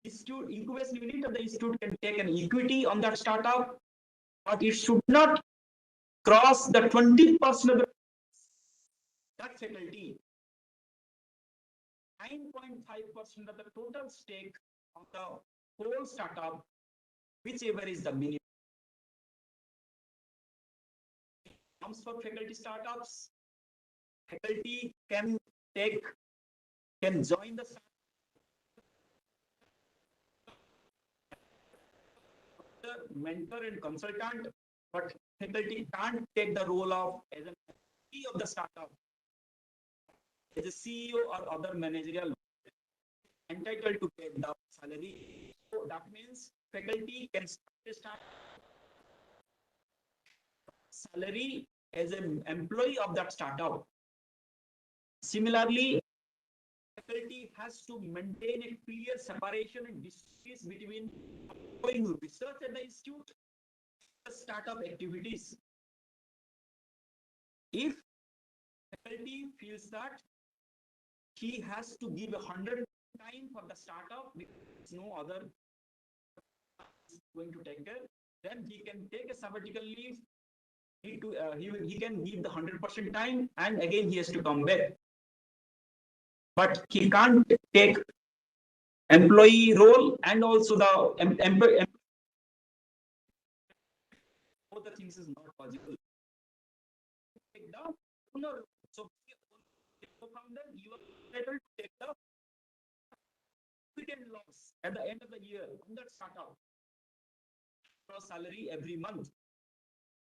institute incubation unit of the institute can take an equity on that startup, but it should not cross the 20% of that faculty. 9.5% of the total stake of the whole startup, whichever is the minimum. Comes for faculty startups, faculty can join the mentor and consultant, but faculty can't take the role of as an CEO of the startup, as a CEO or other managerial entitled to get the salary. So that means faculty can start salary as an employee of that startup. Similarly, faculty has to maintain a clear separation and distance between ongoing research at the institute and the startup activities. If faculty feels that he has to give 100 time for the startup because no other is going to take care, then he can take a sabbatical leave. He can give the 100% time, and again he has to come back. But he can't take employee role and also the employee. Both the things is not possible. Take the owner. So from then you are able to take the profit and loss at the end of the year on that startup. Salary every month.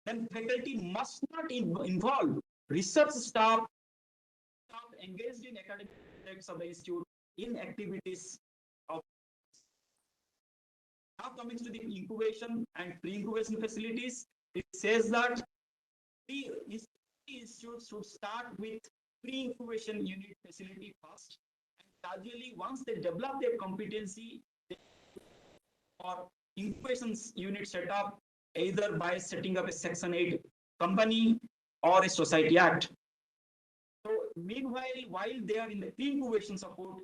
Then faculty must not involve research staff engaged in academic projects of the institute in activities of. Now coming to the incubation and pre-incubation facilities, it says that the institute should start with pre-incubation unit facility first, and gradually once they develop their competency or incubations unit setup, either by setting up a Section 8 company or a society act. So meanwhile, while they are in the pre-incubation support,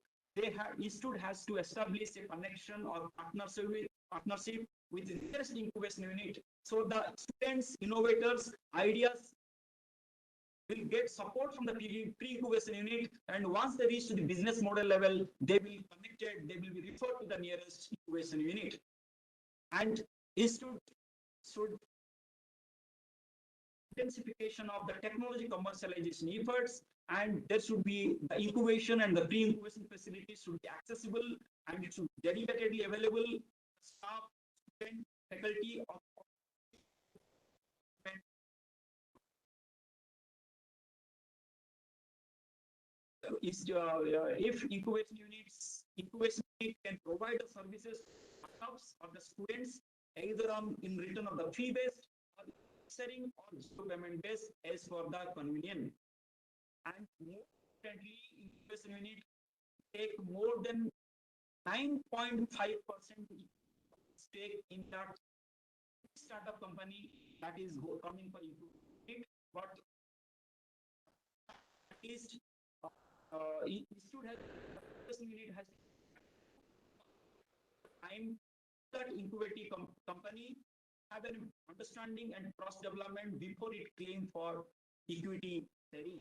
institute has to establish a connection or partnership with the nearest incubation unit. So the students, innovators, ideas will get support from the pre-incubation unit, and once they reach to the business model level, they will be connected, they will be referred to the nearest incubation unit. And institute should intensification of the technology commercialization efforts, and there should be the incubation and the pre-incubation facilities should be accessible, and it should be dedicatedly available. Staff, student, faculty of if incubation unit can provide the services of the students either in return of the fee-based or sharing or payment based as for the convenience. And more importantly, incubation unit take more than 9.5% stake in that startup company that is coming for incubation, but at least institute has time that incubating company have an understanding and trust development before it claim for equity sharing.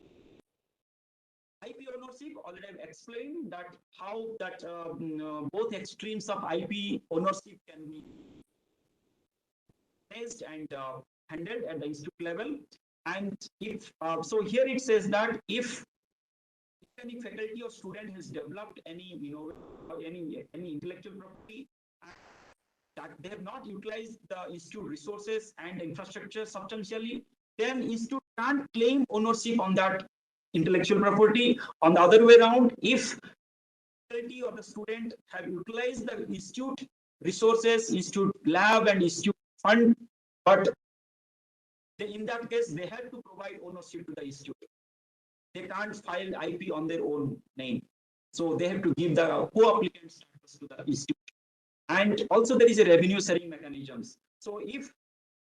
IP ownership, already I've explained that how that both extremes of IP ownership can be managed and handled at the institute level. And if so, here it says that if any faculty or student has developed any any intellectual property that they have not utilized the institute resources and infrastructure substantially, then institute can't claim ownership on that intellectual property. On the other way around, if faculty or the student have utilized the institute resources, institute lab and institute fund, but in that case they have to provide ownership to the institute. They can't file IP on their own name, so they have to give the co-applicant status to the institute. And also there is a revenue sharing mechanisms. So if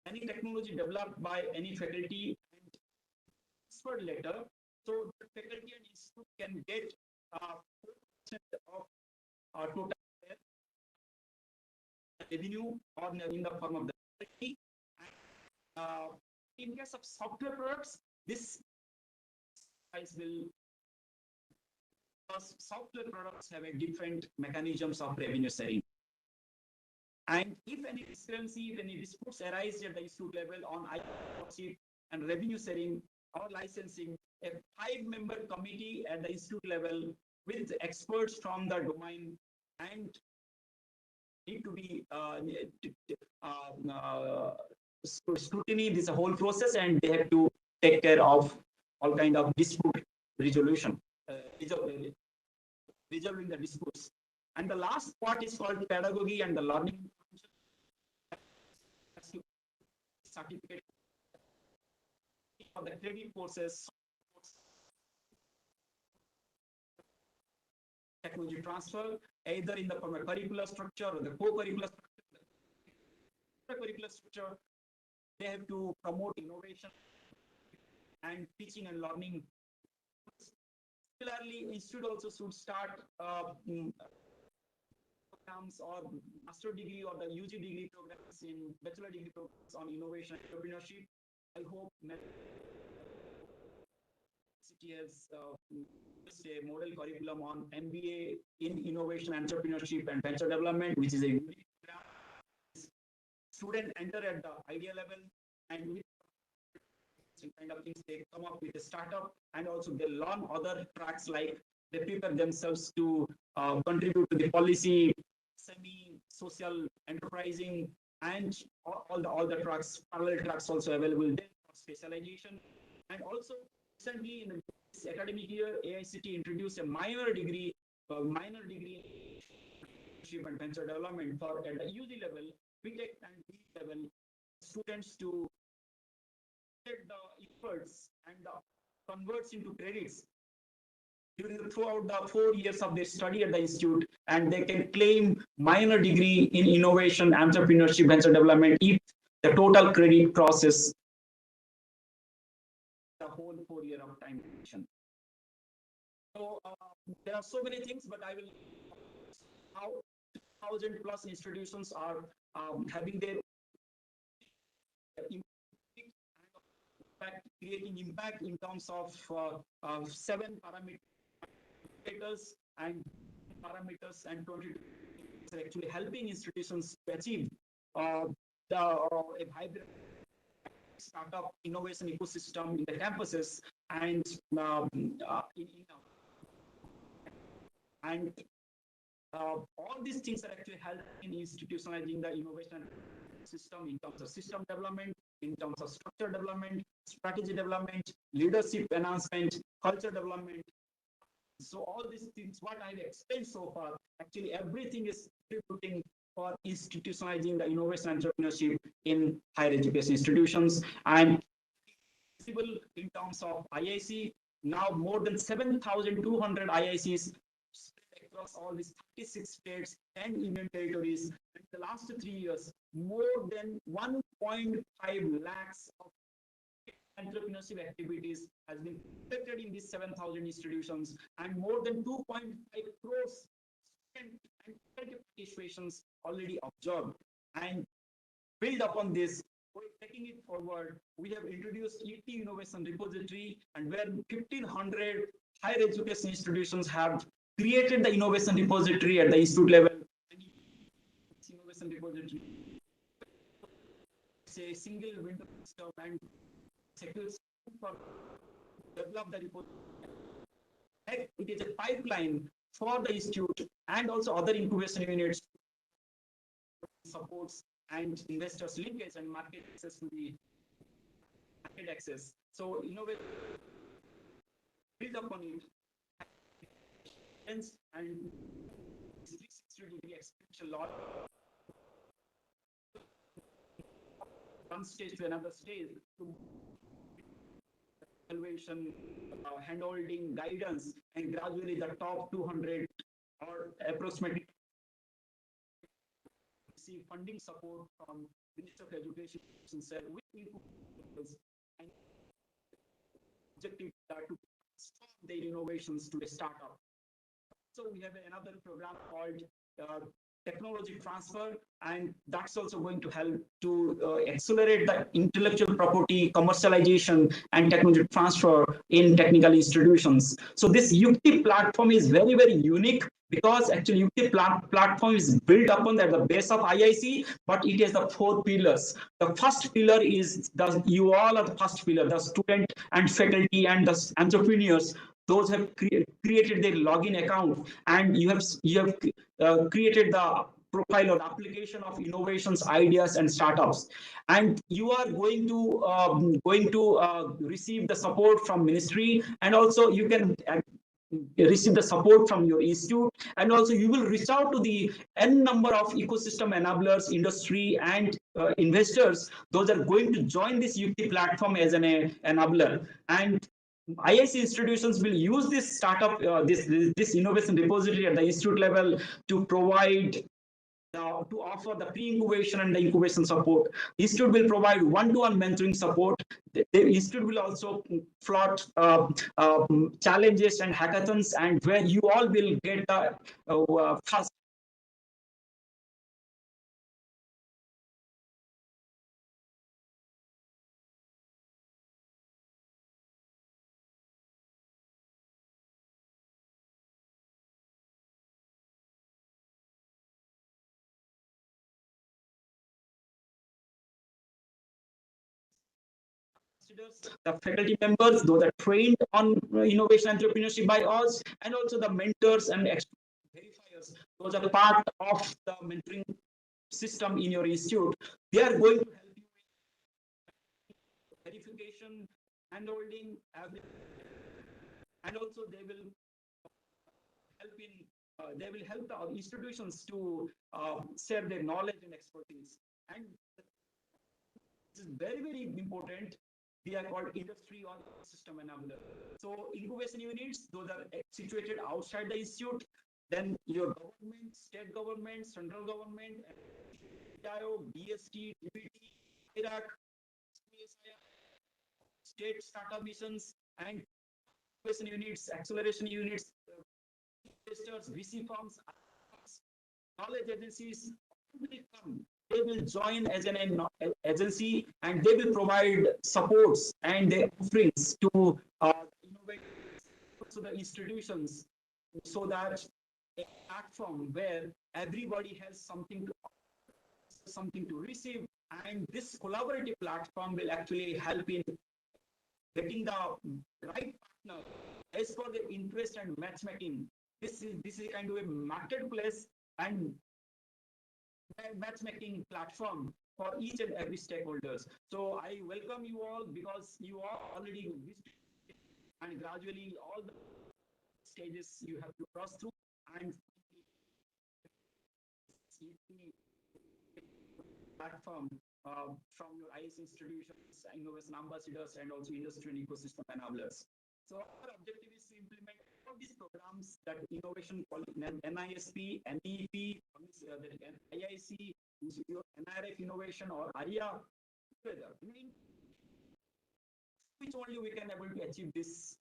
any technology developed by any faculty and transferred later, So the faculty and institute can get 4% of total revenue or in the form of the faculty. In case of software products, this price will, because software products have a different mechanisms of revenue sharing. And if any discrepancy, if any disputes arise at the institute level on IP and revenue sharing or licensing, a 5-member committee at the institute level with experts from the domain and need to be scrutiny this whole process, and they have to take care of all kind of dispute resolution, resolving the disputes. And the last part is called pedagogy and the learning certificate for the credit courses, technology transfer, either in the curricular structure or the co-curricular structure. They have to promote innovation and teaching and learning. Similarly, institute also should start programs or master degree or the UG degree programs in bachelor degree programs on innovation and entrepreneurship. I hope City has a model curriculum on MBA in innovation, entrepreneurship, and venture development, which is a unique program. Students enter at the idea level, and with kind of things they come up with a startup, and also they learn other tracks, like they prepare themselves to contribute to the policy, semi-social enterprising, and all the tracks, parallel tracks also available there for specialization. And also recently in this academic year, AICT introduced a minor degree in entrepreneurship and venture development for at the UG level, BTech and B level students to get the efforts and converts into credits throughout the 4 years of their study at the institute, and they can claim minor degree in innovation, entrepreneurship, venture development if the total credit crosses the whole 4 year of time. So there are so many things, but I will how 1,000 plus institutions are having their creating impact in terms of 7 parameters and 22 are actually helping institutions to achieve a hybrid startup innovation ecosystem in the campuses, and all these things are actually helping in institutionalizing the innovation system in terms of system development, in terms of structure development, strategy development, leadership enhancement, culture development. So all these things, what I've explained so far, actually everything is contributing for institutionalizing the innovation entrepreneurship in higher education institutions. And visible in terms of IIC, now more than 7,200 IICs across all these 36 states and union territories. In the last 3 years, more than 1.5 lakhs of entrepreneurship activities has been conducted in these 7,000 institutions, and more than 2.5 crores and participations already observed. And build upon this, we're taking it forward. We have introduced ET Innovation Repository, and where 1,500 higher education institutions have created the innovation repository at the institute level. Innovation repository, it's a single window system and secure for develop the repository. It is a pipeline for the institute and also other incubation units, supports and investors linkage and market access to the market access. So innovate, build upon it, and 360-degree exponential law, one stage to another stage, to evaluation, handholding, guidance, and gradually the top 200 or approximately receive funding support from Minister of Education with and objective to their innovations to a startup. So we have another program called technology transfer, and that's also going to help to accelerate the intellectual property commercialization and technology transfer in technical institutions. So this Yukti platform is very, very unique because actually Yukti platform is built upon at the base of IIC, but it has the 4 pillars. The first pillar is you all are the first pillar, the student and faculty and the entrepreneurs. Those have created their login account, and you have created the profile or application of innovations, ideas, and startups, and you are going to receive the support from ministry, and also you can receive the support from your institute, and also you will reach out to the n number of ecosystem enablers, industry, and investors. Those are going to join this Yukti platform as an enabler, and IIC institutions will use this startup, this innovation repository at the institute level to provide to offer the pre-incubation and the incubation support. The institute will provide one-to-one mentoring support. The institute will also float challenges and hackathons, and where you all will get the first the faculty members, those are trained on innovation entrepreneurship by us, and also the mentors and verifiers. Those are part of the mentoring system in your institute. They are going to help you with verification, handholding, and also they will help the institutions to share their knowledge and expertise. And this is very, very important. They are called industry or system enabler. So incubation units, those are situated outside the institute. Then your government, state government, central government, BST, DBT, Iraq, state startup missions, and incubation units, acceleration units, investors, VC firms, knowledge agencies will come. They will join as an agency, and they will provide supports and their offerings to innovators, to the institutions, so that a platform where everybody has something to receive, and this collaborative platform will actually help in getting the right partner as per their interest and matchmaking. This is kind of a marketplace and matchmaking platform for each and every stakeholders. So I welcome you all, because you are already and gradually all the stages you have to cross through, and platform from your IIC institutions, innovation ambassadors, and also industry and ecosystem enablers. So our objective is to implement all these programs that innovation, NISP, NEP, IIC, NRF innovation, or ARIA together. Which only we can able to achieve this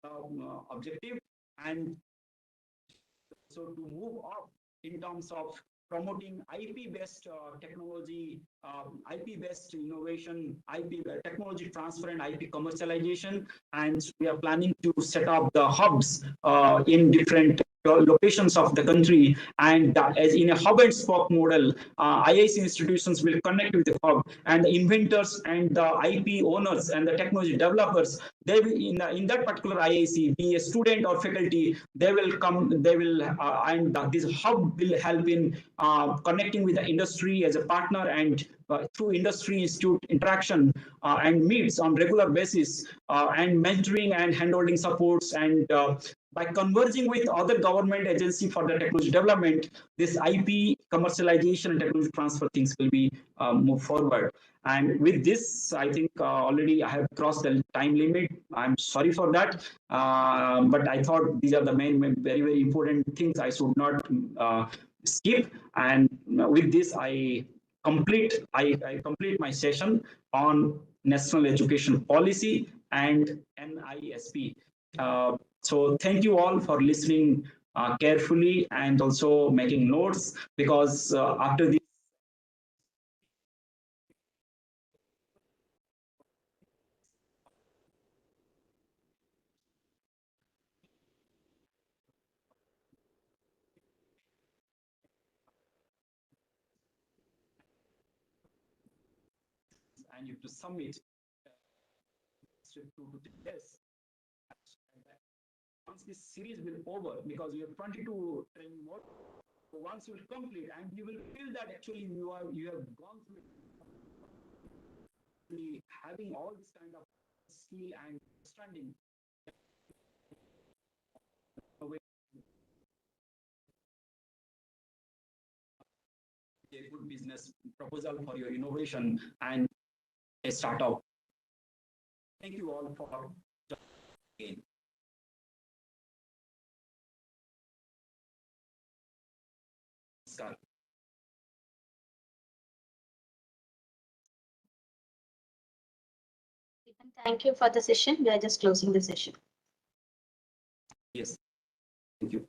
objective, and so to move up in terms of promoting IP-based technology, IP-based innovation, IP technology transfer, and IP commercialization. And we are planning to set up the hubs in different locations of the country, and as in a hub and spoke model, IIC institutions will connect with the hub, and the inventors and the IP owners and the technology developers, they will in that particular IIC, be a student or faculty, they will come, and this hub will help in connecting with the industry as a partner, and through industry institute interaction and meets on regular basis, and mentoring and handholding supports, and by converging with other government agency for the technology development, this IP commercialization and technology transfer things will be moved forward. And with this, I think already I have crossed the time limit. I'm sorry for that, but I thought these are the main very, very important things I should not skip. And with this, I complete my session on National Education Policy and NISP. So thank you all for listening carefully and also making notes, because after this and you have to submit to this. Once this series will over, because you have 22 training more, so once you will complete and you will feel that actually you have gone through having all this kind of skill and understanding a good business proposal for your innovation and a startup. Thank you all for again. Thank you for the session. We are just closing the session. Yes, thank you.